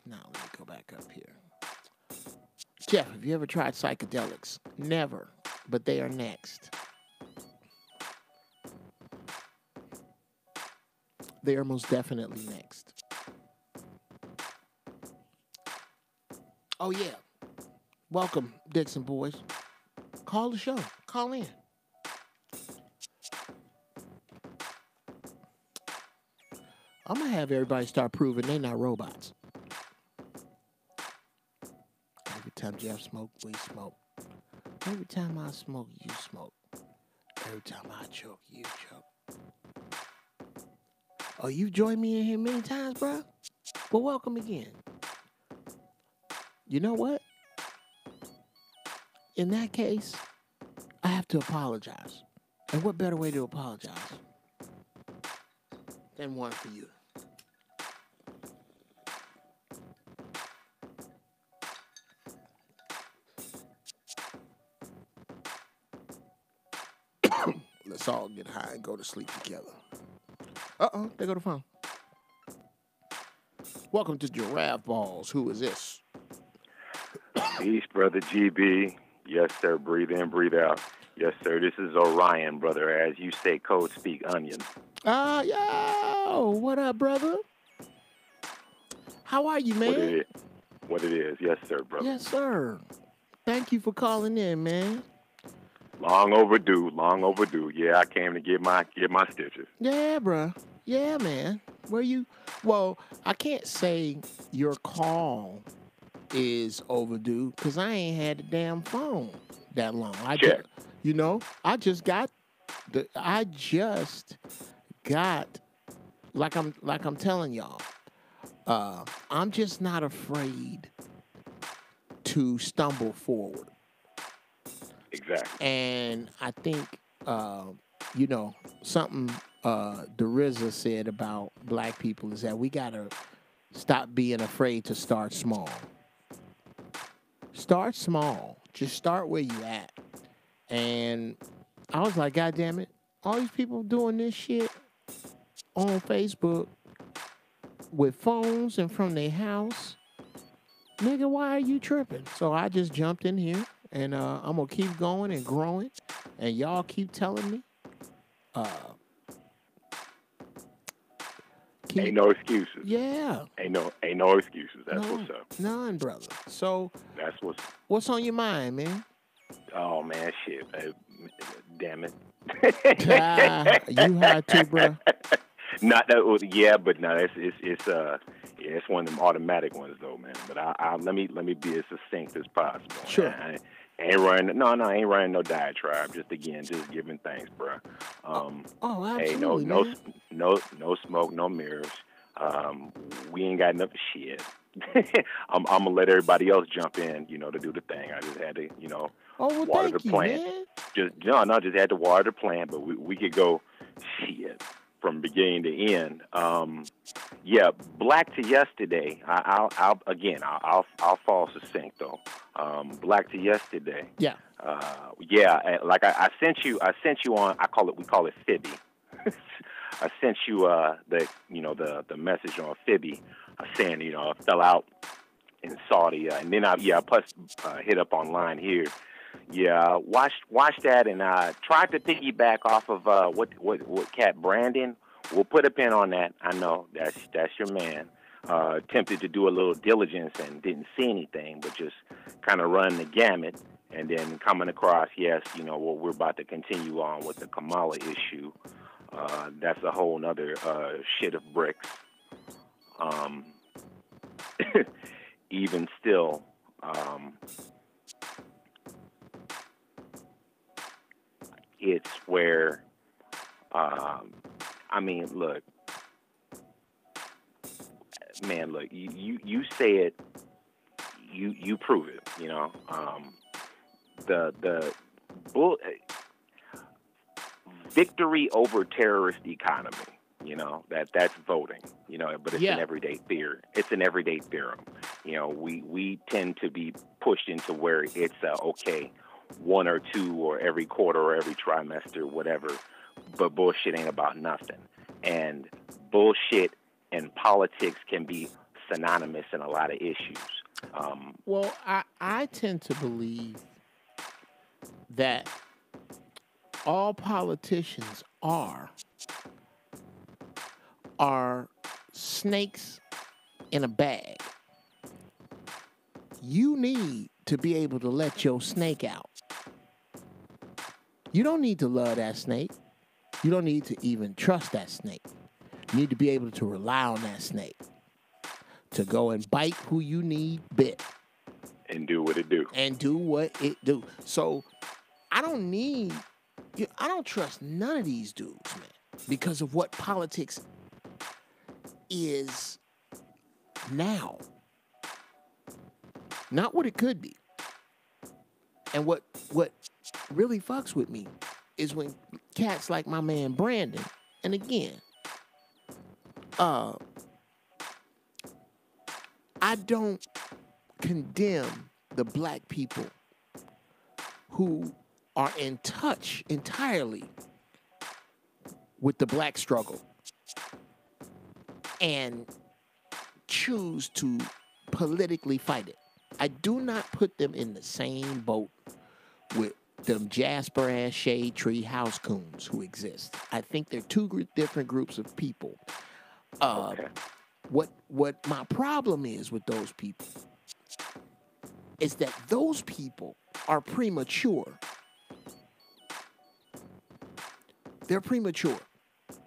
now, let me go back up here. Jeff, have you ever tried psychedelics? Never, but they are next. They are most definitely next. Oh, yeah. Welcome, Dixon boys. Call the show. Call in. I'm going to have everybody start proving they're not robots. Every time Jeff smoke, we smoke. Every time I smoke, you smoke. Every time I choke, you choke. Oh, you've joined me in here many times, bro? Well, welcome again. You know what? In that case, I have to apologize. And what better way to apologize than one for you? Let's all get high and go to sleep together. Uh-oh, there go the phone. Welcome to Giraffe Balls. Who is this? Peace, brother GB. Yes, sir. Breathe in, breathe out. Yes, sir. This is Orion, brother. As you say, code speak onion. Yo, what up, brother? How are you, man? What it is. Yes, sir, brother. Yes, sir. Thank you for calling in, man. Long overdue. Long overdue. Yeah, I came to get my stitches. Yeah, bro. Yeah, man. Where you? Well, I can't say your call is overdue because I ain't had the damn phone that long. I just got like I'm telling y'all. I'm just not afraid to stumble forward. Exactly. And I think something the RZA said about black people is that we gotta stop being afraid to start small. Start small. Just start where you at. And I was like, God damn it, all these people doing this shit on Facebook with phones and from their house. Nigga, why are you tripping? So I just jumped in here and I'm gonna keep going and growing. And y'all keep telling me. Ain't no excuses. Yeah. Ain't no excuses. That's what's up. None, brother. So that's what's on your mind, man? Oh man, shit. Damn it. You high too, bro? Not that. Yeah, but no, it's one of them automatic ones though, man. But I let me be as succinct as possible. Sure. I ain't running. I ain't running no diatribe. Just giving thanks, bro. Absolutely, hey, no smoke, no mirrors. We ain't got enough shit. I'm gonna let everybody else jump in, to do the thing. I just had to, water the plant. Man. Just had to water the plant, but we could go shit from beginning to end. Yeah, Black to Yesterday. I'll fall succinct though. Black to Yesterday. Yeah. Like I sent you on. We call it Fibby. I sent you the message on Fibby, saying I fell out in Saudi, and then I plus hit up online here. Yeah, watch that, and tried to piggyback off of what Cat Brandon. We'll put a pin on that. I know that's your man. Attempted to do a little diligence and didn't see anything, but just kind of run the gamut, and then coming across, yes, what we're about to continue on with the Kamala issue. That's a whole nother shit of bricks. Even still, it's where, look, man, look, you say it, you prove it, the victory over terrorist economy. You know, that's voting. You know, but it's an everyday fear. It's an everyday theorem. You know, we tend to be pushed into where it's okay, one or two or every quarter or every trimester, whatever. But bullshit ain't about nothing. And bullshit and politics can be synonymous in a lot of issues. Well, I tend to believe that all politicians are snakes in a bag. You need to be able to let your snake out. You don't need to love that snake. You don't need to even trust that snake. You need to be able to rely on that snake to go and bite who you need bit. And do what it do. And do what it do. So I don't trust none of these dudes, man, because of what politics is now. Not what it could be. And what really fucks with me is when cats like my man Brandon, and again, I don't condemn the black people who are in touch entirely with the black struggle and choose to politically fight it. I do not put them in the same boat with them Jasper ass shade tree house coons who exist. I think they're two different groups of people. Okay. What my problem is with those people is that those people are premature. They're premature.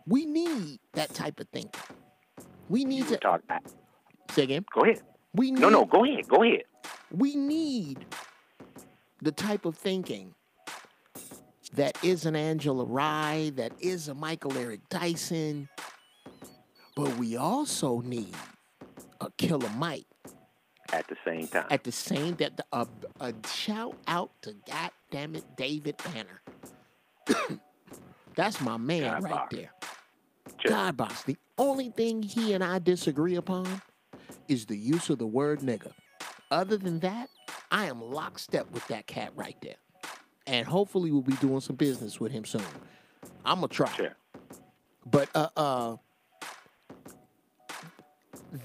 We need that type of thinking. We need to talk. Say again. Go ahead. No. Go ahead. Go ahead. We need the type of thinking that is an Angela Rye, that is a Michael Eric Dyson, but we also need a Killer Mike. At the same time. At the same that a shout out to goddammit David Banner. That's my man God right box. there. Sure. God box. The only thing he and I disagree upon is the use of the word nigga. Other than that, I am lockstep with that cat right there. And hopefully we'll be doing some business with him soon. I'm gonna try. Sure. But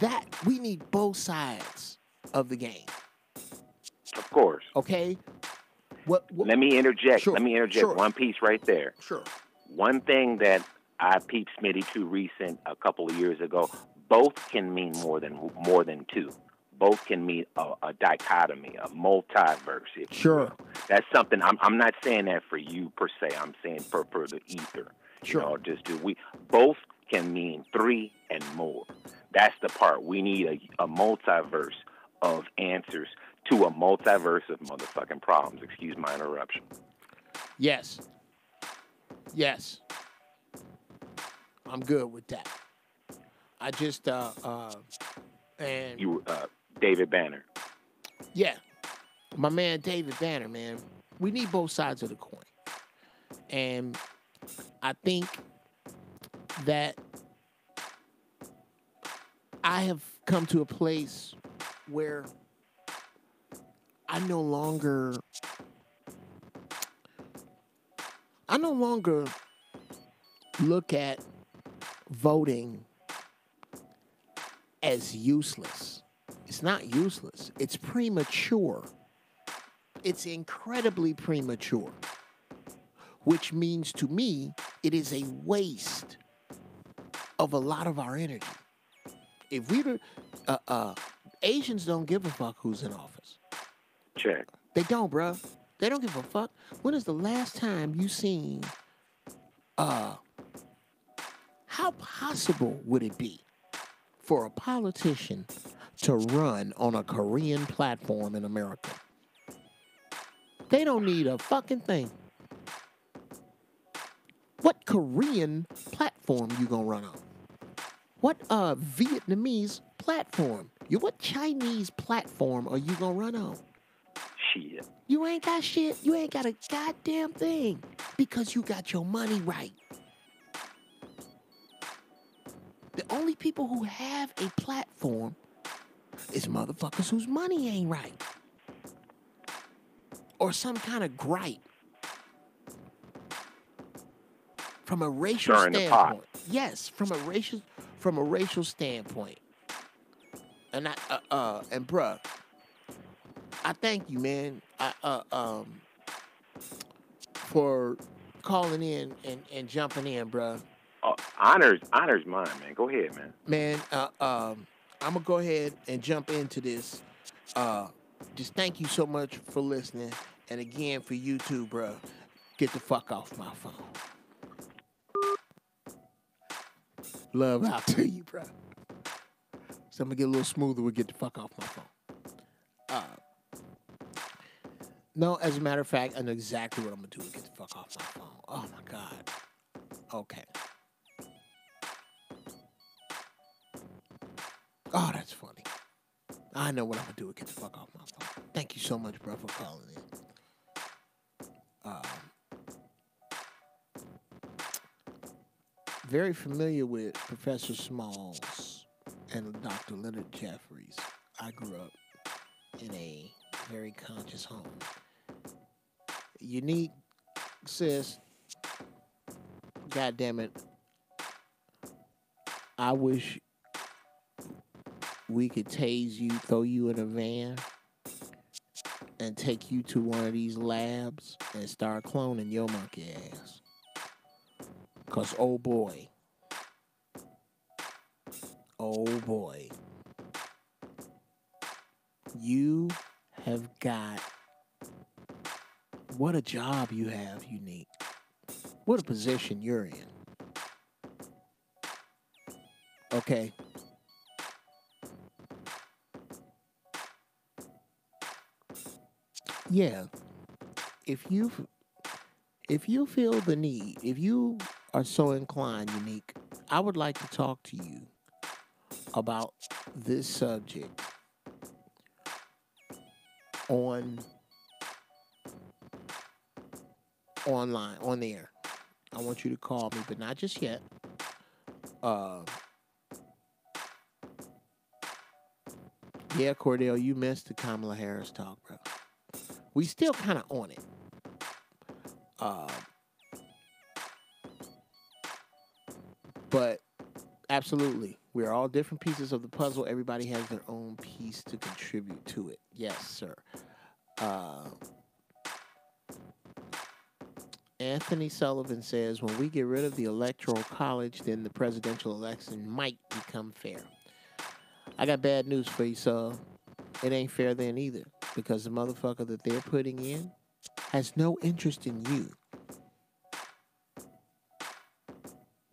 that we need both sides of the game. Of course. Okay? What Let me interject. Sure, Let me interject sure. one piece right there. Sure. One thing that I peeped Smitty to recent a couple of years ago, both can mean more than two. Both can mean a dichotomy, a multiverse, if you Sure. will. That's something I'm not saying that for you per se. I'm saying for the ether. Sure. You know, we both can mean three and more. That's the part. We need a multiverse of answers to a multiverse of motherfucking problems. Excuse my interruption. Yes. Yes. I'm good with that. I just and You David Banner. yeah, my man David Banner, man. We need both sides of the coin, and I think that I have come to a place where I no longer look at voting as useless. It's not useless. It's premature. It's incredibly premature, which means to me it is a waste of a lot of our energy. If we Asians don't give a fuck who's in office. Check. They don't, bruh. They don't give a fuck. When is the last time you seen how possible would it be for a politician to run on a Korean platform in America? They don't need a fucking thing. What Korean platform you gonna run on? What Vietnamese platform? What Chinese platform are you gonna run on? Shit. You ain't got shit. You ain't got a goddamn thing because you got your money right. The only people who have a platform is motherfuckers whose money ain't right. Or some kind of gripe. From a racial Stirring the pot. standpoint. Yes, from a racial standpoint. And and bruh, I thank you, man. For calling in and jumping in, bruh. Honors mine, man. Go ahead, man. Man, I'm gonna go ahead and jump into this. Just thank you so much for listening, and again for you too, bruh. Get the fuck off my phone. Love out to you, bruh. So I'm gonna get a little smoother. We'll get the fuck off my phone. No, as a matter of fact, I know exactly what I'm gonna do to get the fuck off my phone. Oh my god. Okay. Oh, that's funny. I know what I'm gonna do to get the fuck off my phone. Thank you so much, bro, for calling in. Very familiar with Professor Smalls and Dr. Leonard Jeffries. I grew up in a very conscious home. Unique, sis. God damn it. I wish we could tase you, throw you in a van, and take you to one of these labs and start cloning your monkey ass. Because, oh boy, you have got, what a job you have, Unique. What a position you're in. Okay. Yeah. If you feel the need, if you are so inclined, Unique, I would like to talk to you about this subject online, on the air. I want you to call me, but not just yet. Yeah, Cordell, you missed the Kamala Harris talk, bro. We still kind of on it. But absolutely, we're all different pieces of the puzzle. Everybody has their own piece to contribute to it. Yes, sir. Anthony Sullivan says, when we get rid of the electoral college, then the presidential election might become fair. I got bad news for you, sir. It ain't fair then either, because the motherfucker that they're putting in has no interest in you.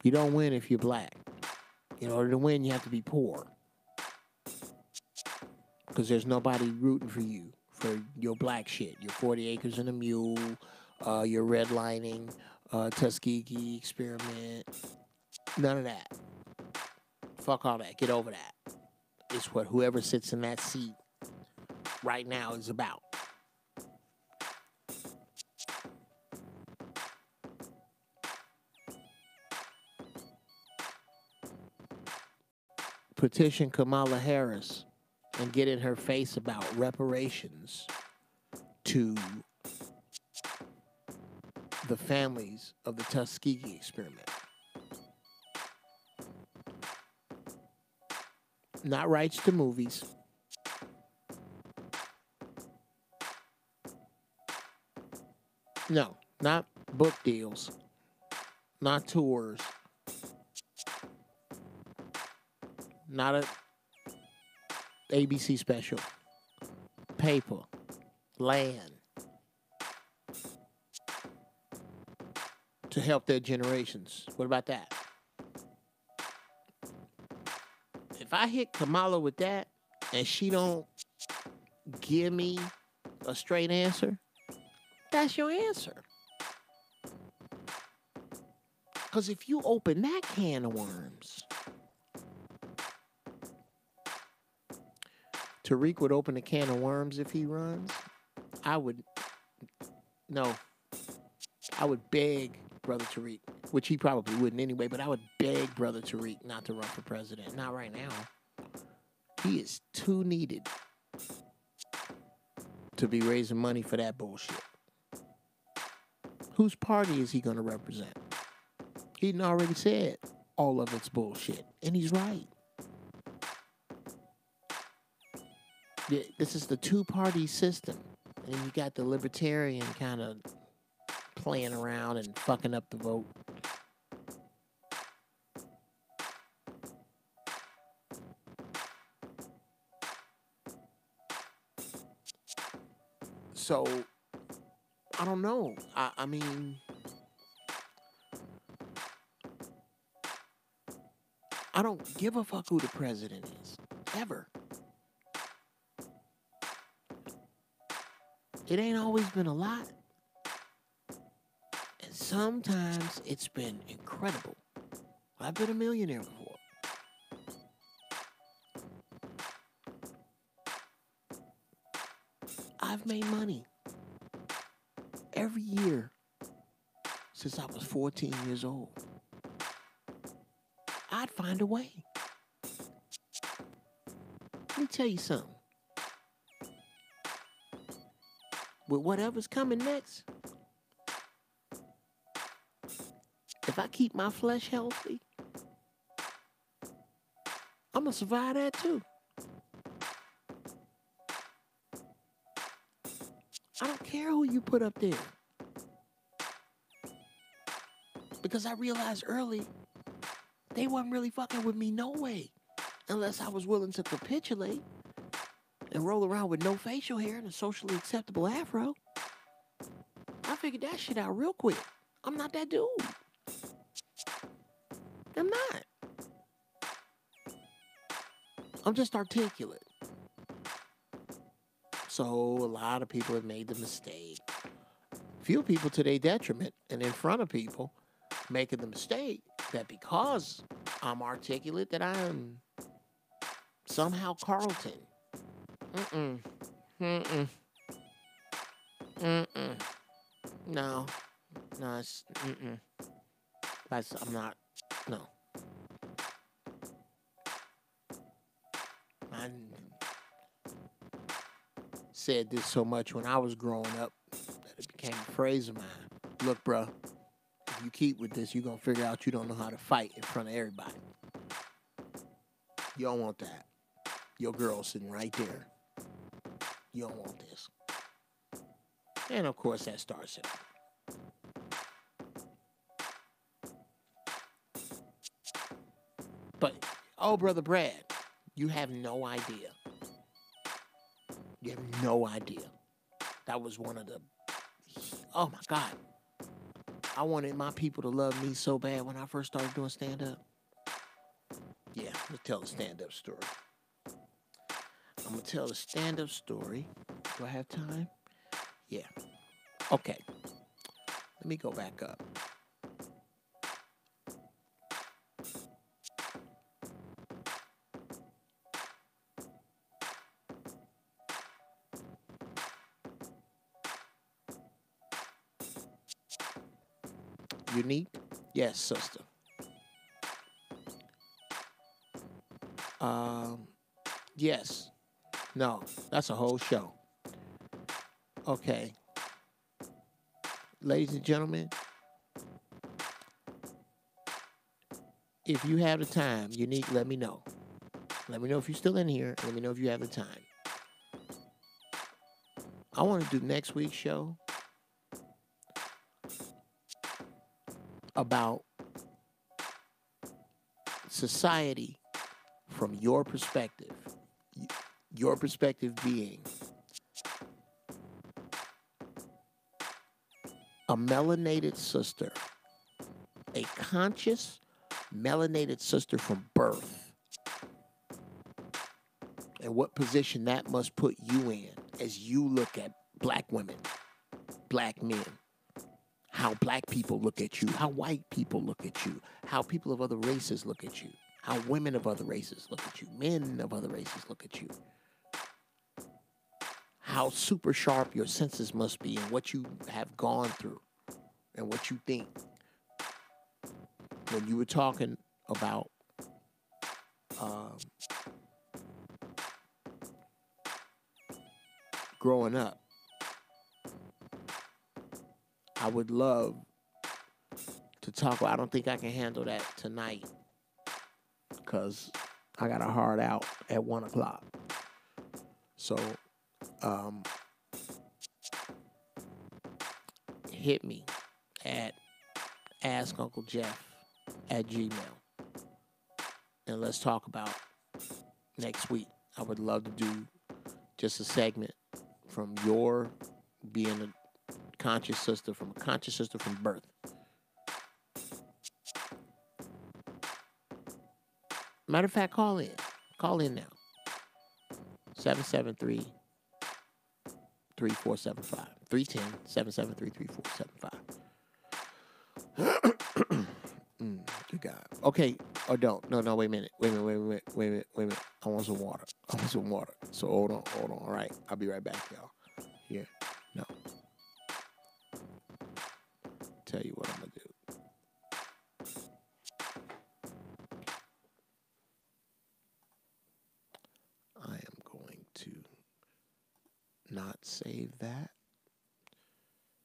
You don't win if you're black. In order to win, you have to be poor. Because there's nobody rooting for you, for your black shit. Your 40 acres and a mule, your redlining, Tuskegee experiment. None of that. Fuck all that. Get over that. It's what whoever sits in that seat right now is about. Petition Kamala Harris and get in her face about reparations to the families of the Tuskegee experiment. Not rights to movies. No, not book deals. Not tours. Not a ABC special. Paper. Land. To help their generations. What about that? If I hit Kamala with that and she don't give me a straight answer, that's your answer. Because if you open that can of worms, Tariq would open a can of worms if he runs. I would beg Brother Tariq which he probably wouldn't anyway, but I would beg Brother Tariq not to run for president. Not right now. He is too needed to be raising money for that bullshit. Whose party is he going to represent? He done already said all of it's bullshit, and he's right. This is the two-party system, and you got the libertarian kind of playing around and fucking up the vote. So, I don't know. I mean, I don't give a fuck who the president is, ever. It ain't always been a lot. And sometimes it's been incredible. I've been a millionaire before. I've made money every year since I was 14 years old. I'd find a way. Let me tell you something. With whatever's coming next, if I keep my flesh healthy, I'm going to survive that too. I don't care who you put up there. Because I realized early, they wasn't really fucking with me no way. Unless I was willing to capitulate and roll around with no facial hair and a socially acceptable afro. I figured that shit out real quick. I'm not that dude. I'm not. I'm just articulate. So a lot of people have made the mistake. Few people to their detriment and in front of people making the mistake that because I'm articulate that I am somehow Carlton. No, it's, I'm not, no. I said this so much when I was growing up that it became a phrase of mine. Look, bro, if you keep with this, you're going to figure out you don't know how to fight in front of everybody. You don't want that. Your girl's sitting right there. You don't want this. And, of course, that starts it. But, oh, Brother Brad, you have no idea. You have no idea. That was one of the... Oh, my God. I wanted my people to love me so bad when I first started doing stand-up. Yeah, let's tell the stand-up story. I'm going to tell the stand-up story. Do I have time? Yeah. Okay. Let me go back up. Unique? Yes, sister. Yes. No, that's a whole show. Okay. Ladies and gentlemen, if you have the time, Unique, let me know. Let me know if you're still in here. Let me know if you have the time. I want to do next week's show about society from your perspective. Your perspective being a melanated sister, a conscious melanated sister from birth, and what position that must put you in as you look at black women, black men, how black people look at you, how white people look at you, how people of other races look at you, how women of other races look at you, men of other races look at you, how super sharp your senses must be and what you have gone through and what you think when you were talking about growing up, I would love to talk about. I don't think I can handle that tonight because I got a hard out at 1:00. So, hit me at askuncle.jeff@gmail.com and let's talk about next week. I would love to do just a segment from your being a conscious sister, from a conscious sister from birth. Matter of fact, call in. Call in now. 773-3475. 310-773-3475. Good God. Okay, or don't. No, wait a minute. Wait a minute. I want some water. So hold on. All right. I'll be right back, y'all. Here. No. Tell you what I'm going to do. I am going to not save that.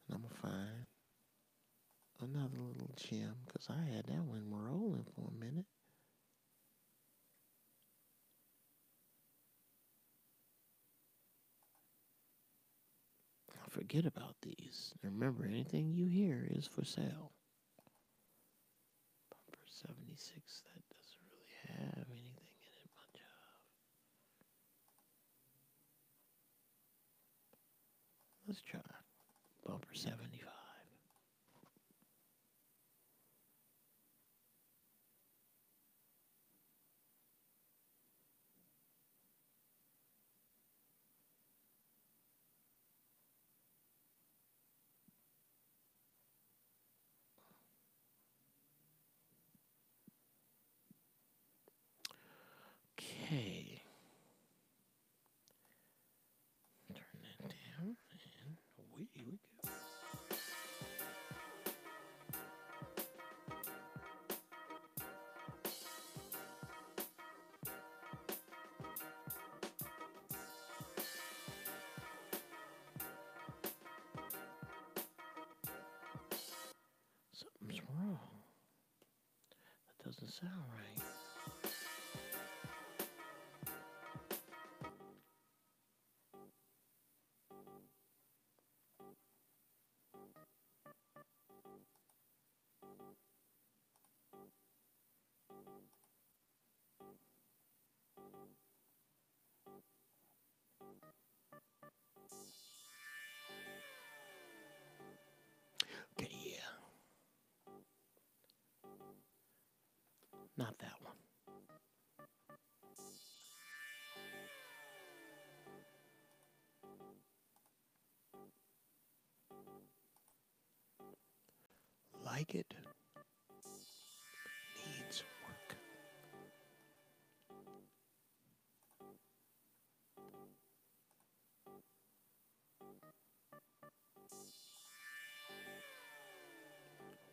And I'm going to find another little gem because I had that one rolling for a minute. Forget about these. Remember, anything you hear is for sale. Bumper 76, that doesn't really have anything in it much of. Let's try bumper 75. Okay. Turn that down and away we go. Something's wrong. That doesn't sound right. Okay, yeah. Not that one. Like it needs work.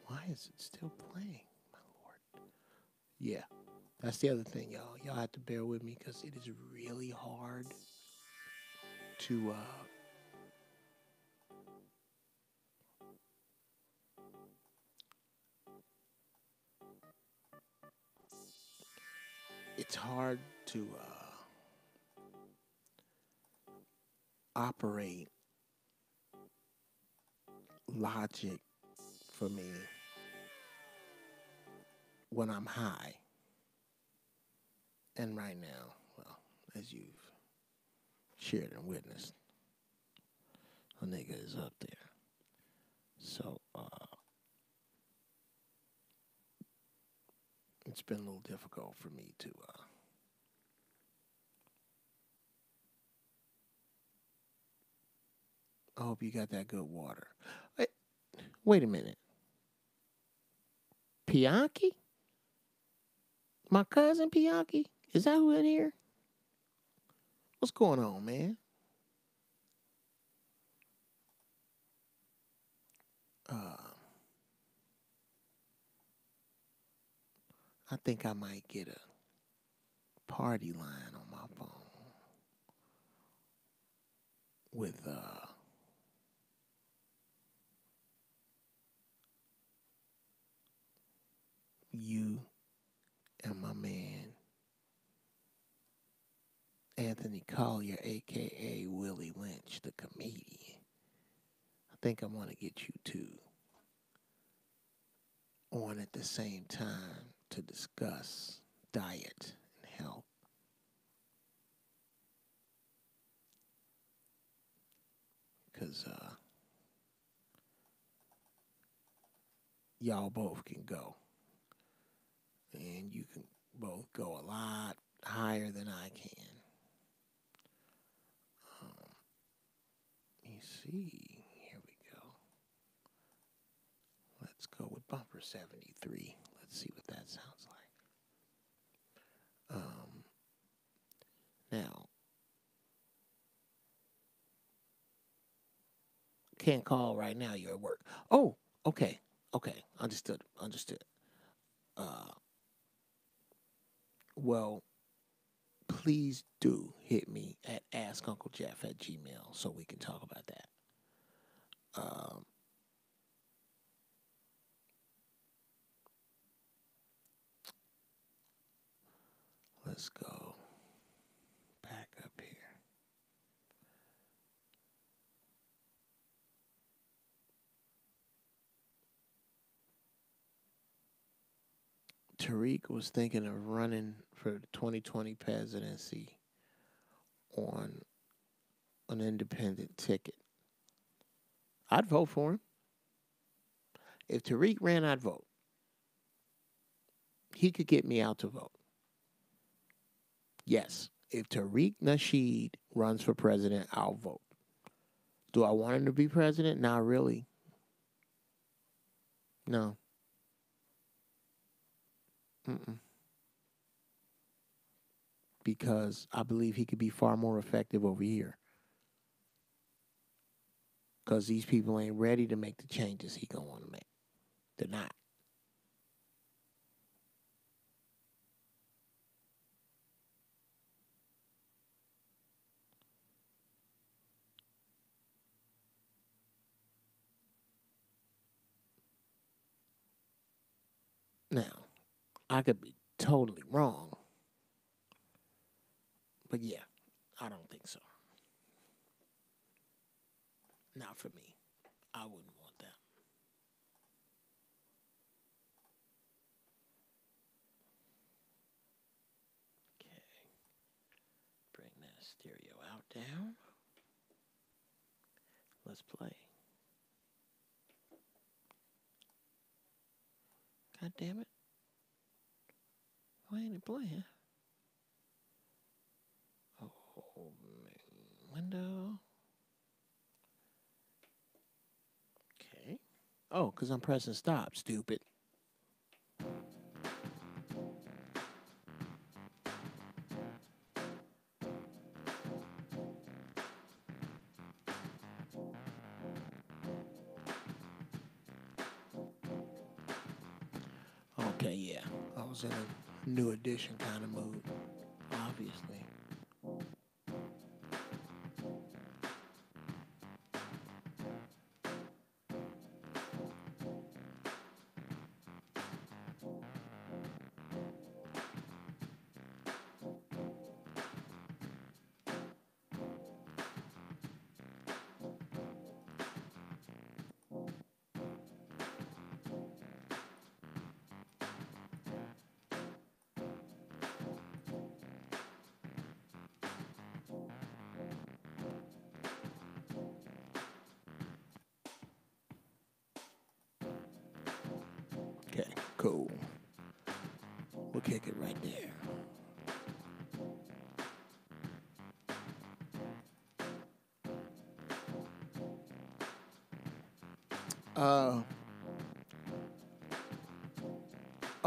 Why is it still playing, my lord? Yeah, that's the other thing, y'all. Y'all have to bear with me because it is really hard to it's hard to operate logic for me when I'm high. And right now, well, as you've shared and witnessed, a nigga is up there. So, it's been a little difficult for me to I hope you got that good water. Wait a minute. Pianki? My cousin Pianki? Is that who in here? What's going on, man? I think I might get a party line on my phone with you and my man Anthony Collier, a.k.a. Willie Lynch, the comedian. I think I want to get you two on at the same time to discuss diet and health. Because y'all both can go. And you can both go a lot higher than I can. Let me see. Here we go. Let's go with bumper 73. Let's see what that sounds like. Now, can't call right now. You're at work. Oh, okay. Understood. Well, please do hit me at askunclejeff@gmail so we can talk about that. Let's go back up here. Tariq was thinking of running for the 2020 presidency on an independent ticket. I'd vote for him. If Tariq ran, I'd vote. He could get me out to vote. Yes, if Tariq Nasheed runs for president, I'll vote. Do I want him to be president? Not really. No. Because I believe he could be far more effective over here. Because these people ain't ready to make the changes he gonna want to make. They're not. Now, I could be totally wrong. But yeah, I don't think so. Not for me. I wouldn't want that. Okay. Bring that stereo out down. Let's play. God damn it. Why ain't it playing? Oh, window. Okay. Oh, because I'm pressing stop, stupid. Okay, yeah. I was in a new edition kind of mood, obviously. Okay, cool. We'll kick it right there.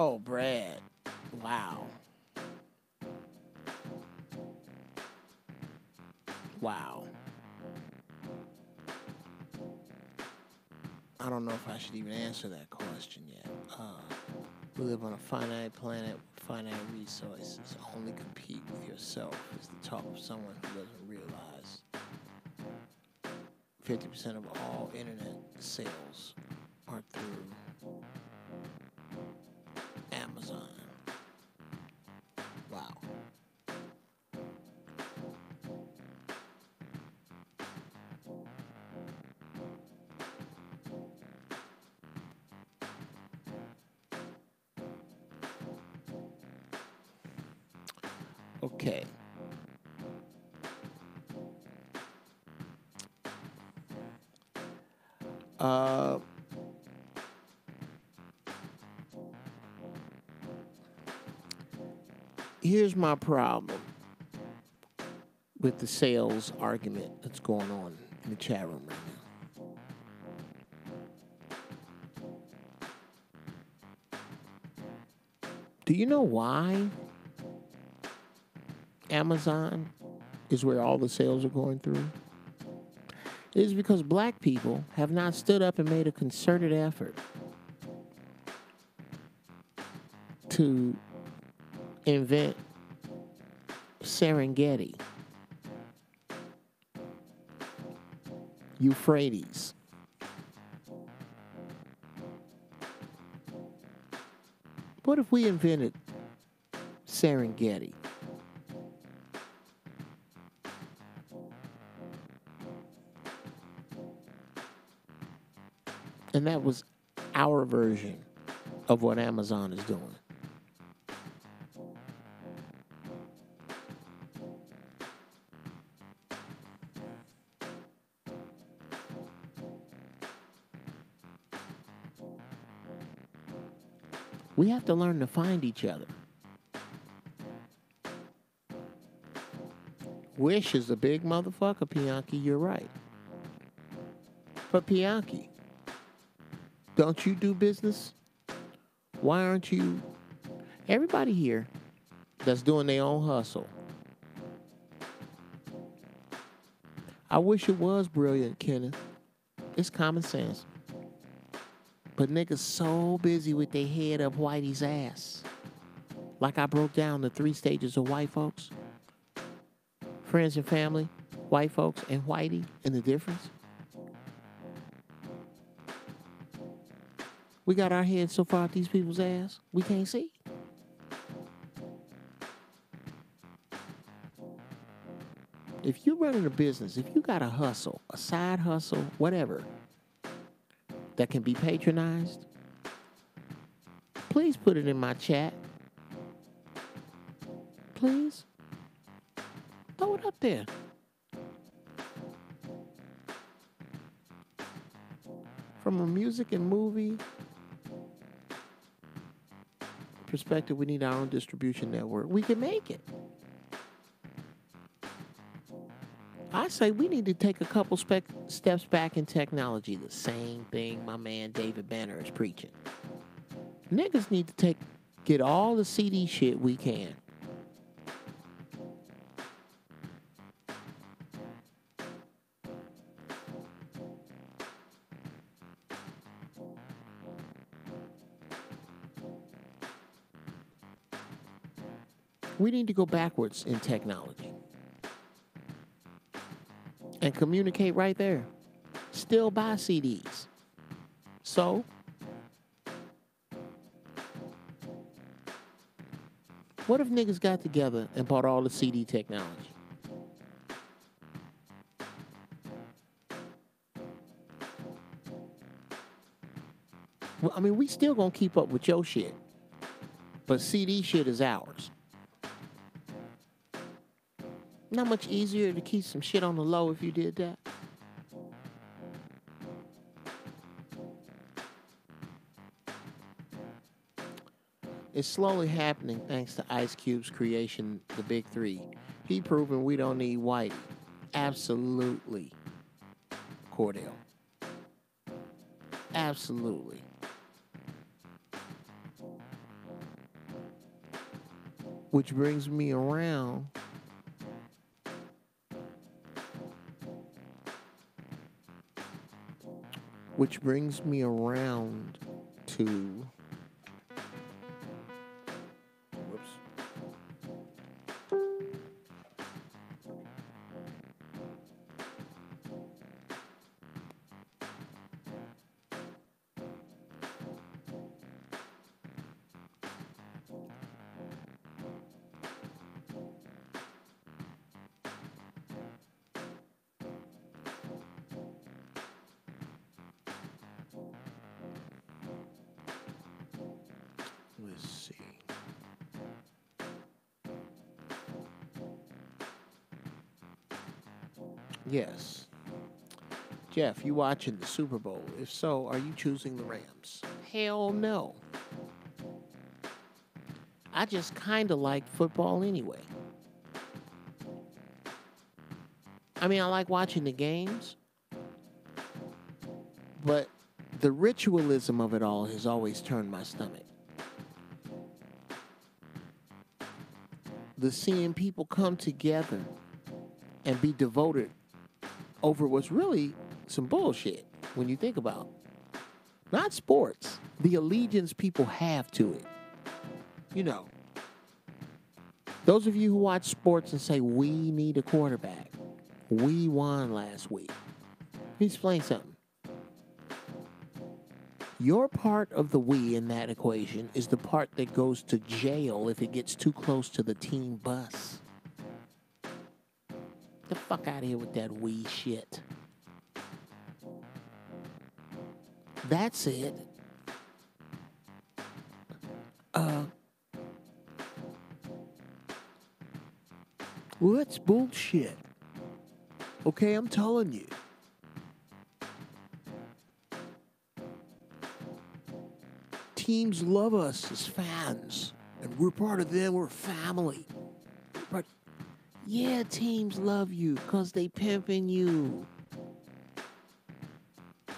Oh, Brad. Wow. Wow. I don't know if I should even answer that question yet. We live on a finite planet with finite resources. Only compete with yourself is the talk of someone who doesn't realize 50% of all internet sales are through Amazon. Wow. Okay. Here's my problem with the sales argument that's going on in the chat room right now. Do you know why Amazon is where all the sales are going through? It is because black people have not stood up and made a concerted effort to invent Serengeti, Euphrates. What if we invented Serengeti? And that was our version of what Amazon is doing. We have to learn to find each other. Wish is a big motherfucker, Bianchi, you're right. But Bianchi, don't you do business? Why aren't you? Everybody here that's doing their own hustle. I wish it was brilliant, Kenneth. It's common sense. But niggas so busy with their head up Whitey's ass. Like I broke down the 3 stages of white folks. Friends and family, white folks, and Whitey, and the difference. We got our heads so far up these people's ass, we can't see. If you're running a business, if you got a hustle, a side hustle, whatever, that can be patronized, please put it in my chat. Please. Throw it up there. From a music and movie perspective, we need our own distribution network. We can make it. I say we need to take a couple steps back in technology. The same thing my man David Banner is preaching. Niggas need to get all the CD shit we can. We need to go backwards in technology. And communicate right there. Still buy CDs. So, what if niggas got together and bought all the CD technology? Well, I mean, we still gonna keep up with your shit. But CD shit is ours. Not much easier to keep some shit on the low if you did that. It's slowly happening thanks to Ice Cube's creation, The Big Three. He proving we don't need Whitey. Absolutely, Cordell. Absolutely. Which brings me around to Yes. Jeff, you watching the Super Bowl? If so, are you choosing the Rams? Hell no. I just kind of like football anyway. I mean, I like watching the games, but the ritualism of it all has always turned my stomach. The seeing people come together and be devoted over what's really some bullshit when you think about it. Not sports, the allegiance people have to it. You know, those of you who watch sports and say, we need a quarterback, we won last week. Let me explain something. Your part of the we in that equation is the part that goes to jail if it gets too close to the team bus. Get the fuck out of here with that we shit. That's it. Well, that's bullshit. Okay, I'm telling you. Teams love us as fans, and we're part of them. We're family. But yeah, teams love you because they pimping you.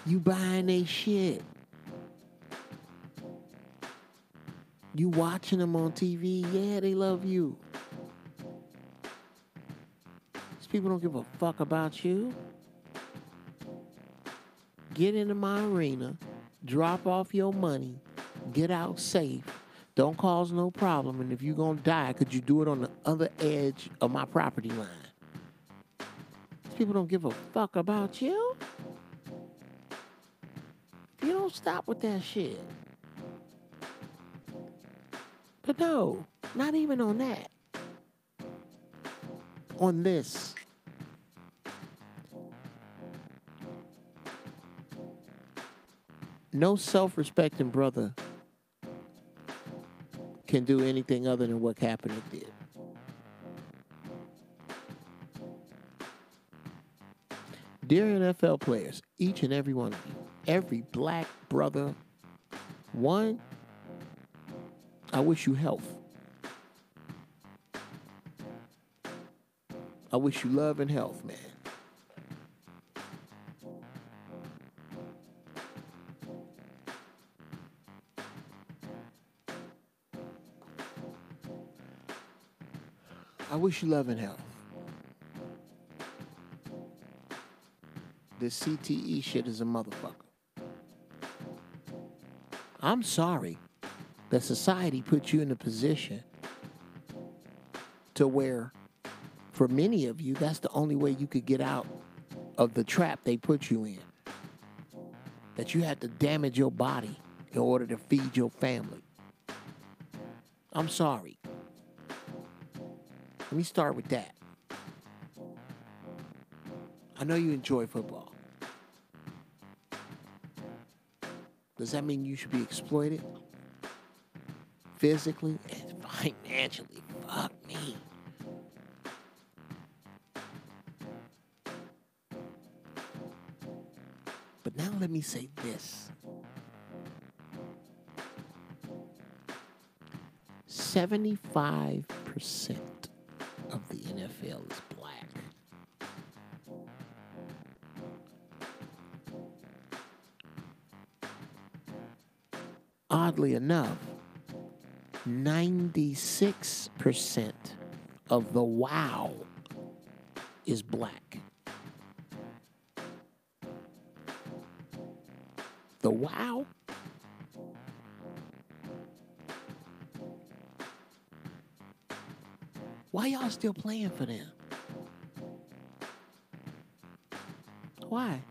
You buying they shit. You watching them on TV. Yeah, they love you. These people don't give a fuck about you. Get into my arena. Drop off your money. Get out safe. Don't cause no problem. And if you're going to die, could you do it on the other edge of my property line? These people don't give a fuck about you. You don't stop with that shit. But no, not even on that. On this. No self-respecting brother can do anything other than what Kaepernick did. Dear NFL players, each and every one of you, every black brother, one, I wish you health. I wish you love and health, man. I wish you love and health. This CTE shit is a motherfucker. I'm sorry that society put you in a position to where, for many of you, that's the only way you could get out of the trap they put you in. That you had to damage your body in order to feed your family. I'm sorry. Let me start with that. I know you enjoy football. Does that mean you should be exploited? Physically and financially? Fuck me. But now let me say this. 75% of the NFL is black. Oddly enough, 96% of the wow is black. The wow? Why y'all still playing for them? Why?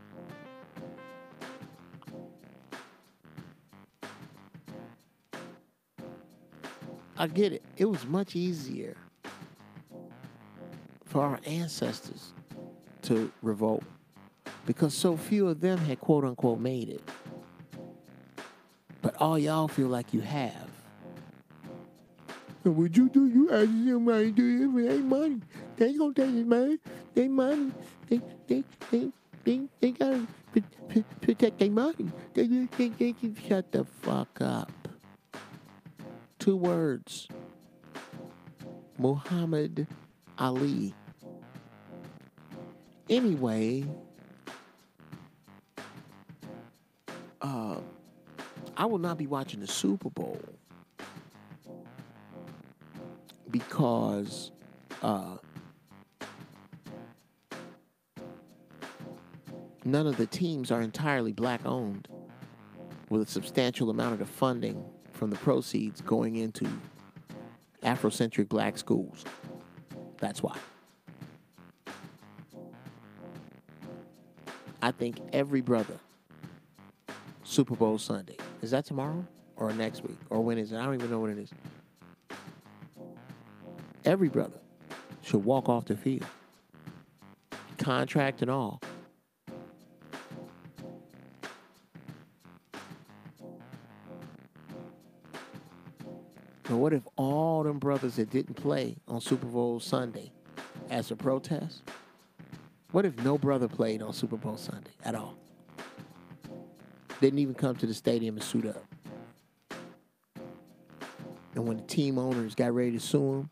I get it. It was much easier for our ancestors to revolt because so few of them had quote unquote made it. But all y'all feel like you have. What you do? You ask somebody to do it for their money. They ain't gonna take his money. They money. They gotta protect their money. They shut the fuck up. 2 words. Muhammad Ali. Anyway, I will not be watching the Super Bowl because none of the teams are entirely black owned, with a substantial amount of the funding from the proceeds going into Afrocentric black schools. That's why. I think every brother, Super Bowl Sunday. Is that tomorrow or next week? Or when is it? I don't even know when it is. Every brother should walk off the field. Contract and all. But what if all them brothers that didn't play on Super Bowl Sunday as a protest? What if no brother played on Super Bowl Sunday at all? Didn't even come to the stadium and suit up. And when the team owners got ready to sue him,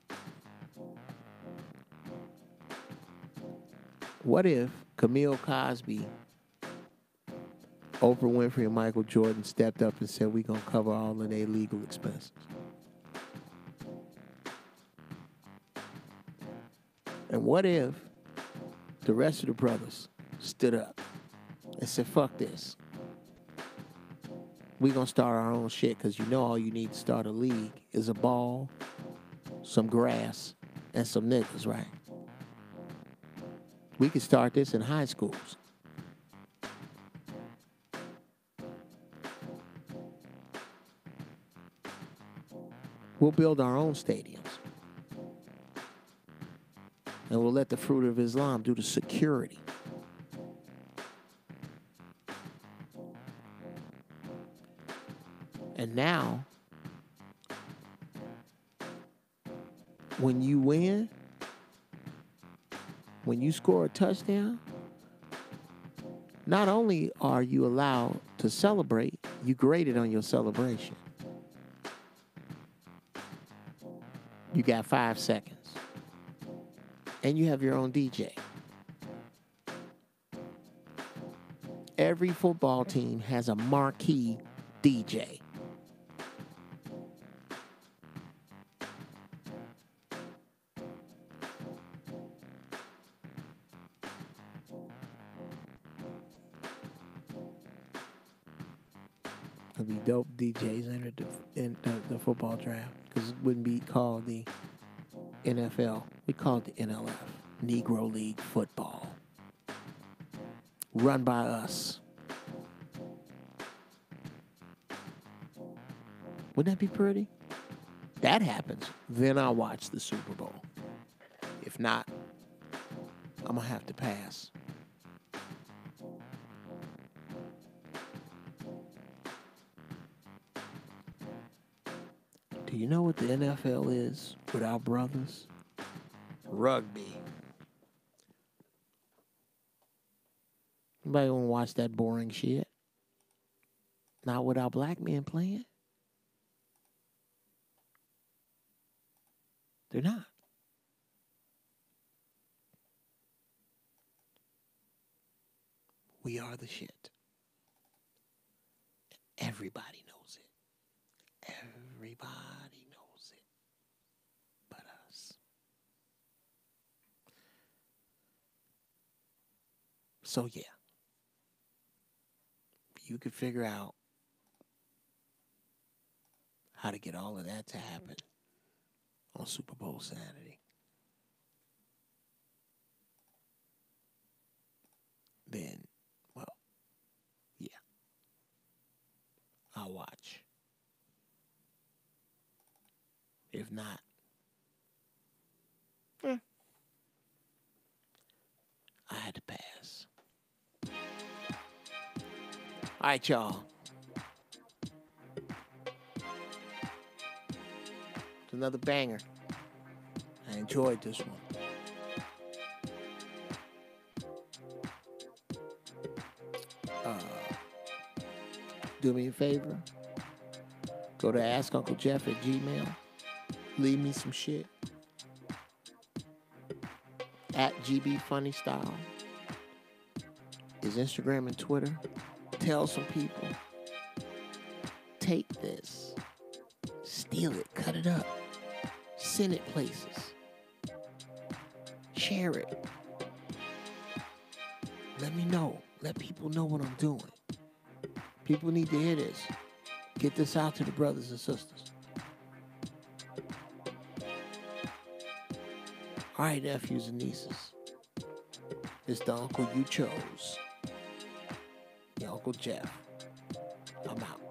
what if Camille Cosby, Oprah Winfrey, and Michael Jordan stepped up and said, we're going to cover all of their legal expenses? And what if the rest of the brothers stood up and said, fuck this. We're going to start our own shit because you know all you need to start a league is a ball, some grass, and some niggas, right? We could start this in high schools. We'll build our own stadiums. And we'll let the Fruit of Islam do the security. And now, when you win, when you score a touchdown, not only are you allowed to celebrate, you graded on your celebration. You got 5 seconds. And you have your own DJ. Every football team has a marquee DJ. It'd be dope DJs entered the football draft because it wouldn't be called the NFL. We call it the NLF, Negro League Football. Run by us. Wouldn't that be pretty? That happens, then I'll watch the Super Bowl. If not, I'm going to have to pass. Do you know what the NFL is without brothers? Rugby. Anybody want to watch that boring shit? Not without black men playing. They're not. We are the shit. Everybody knows it. Everybody knows it. But us. So yeah. If you could figure out how to get all of that to happen on Super Bowl Saturday, then, well, yeah, I'll watch. If not, I had to pass. All right, y'all. It's another banger. I enjoyed this one. Do me a favor. Go to AskUncleJeff@gmail. Leave me some shit. @GBFunnyStyle is Instagram and Twitter. Tell some people. Take this. Steal it. Cut it up. Send it places. Share it. Let me know. Let people know what I'm doing. People need to hear this. Get this out to the brothers and sisters. All right, nephews and nieces. It's the uncle you chose. Your Uncle Jeff. I'm out.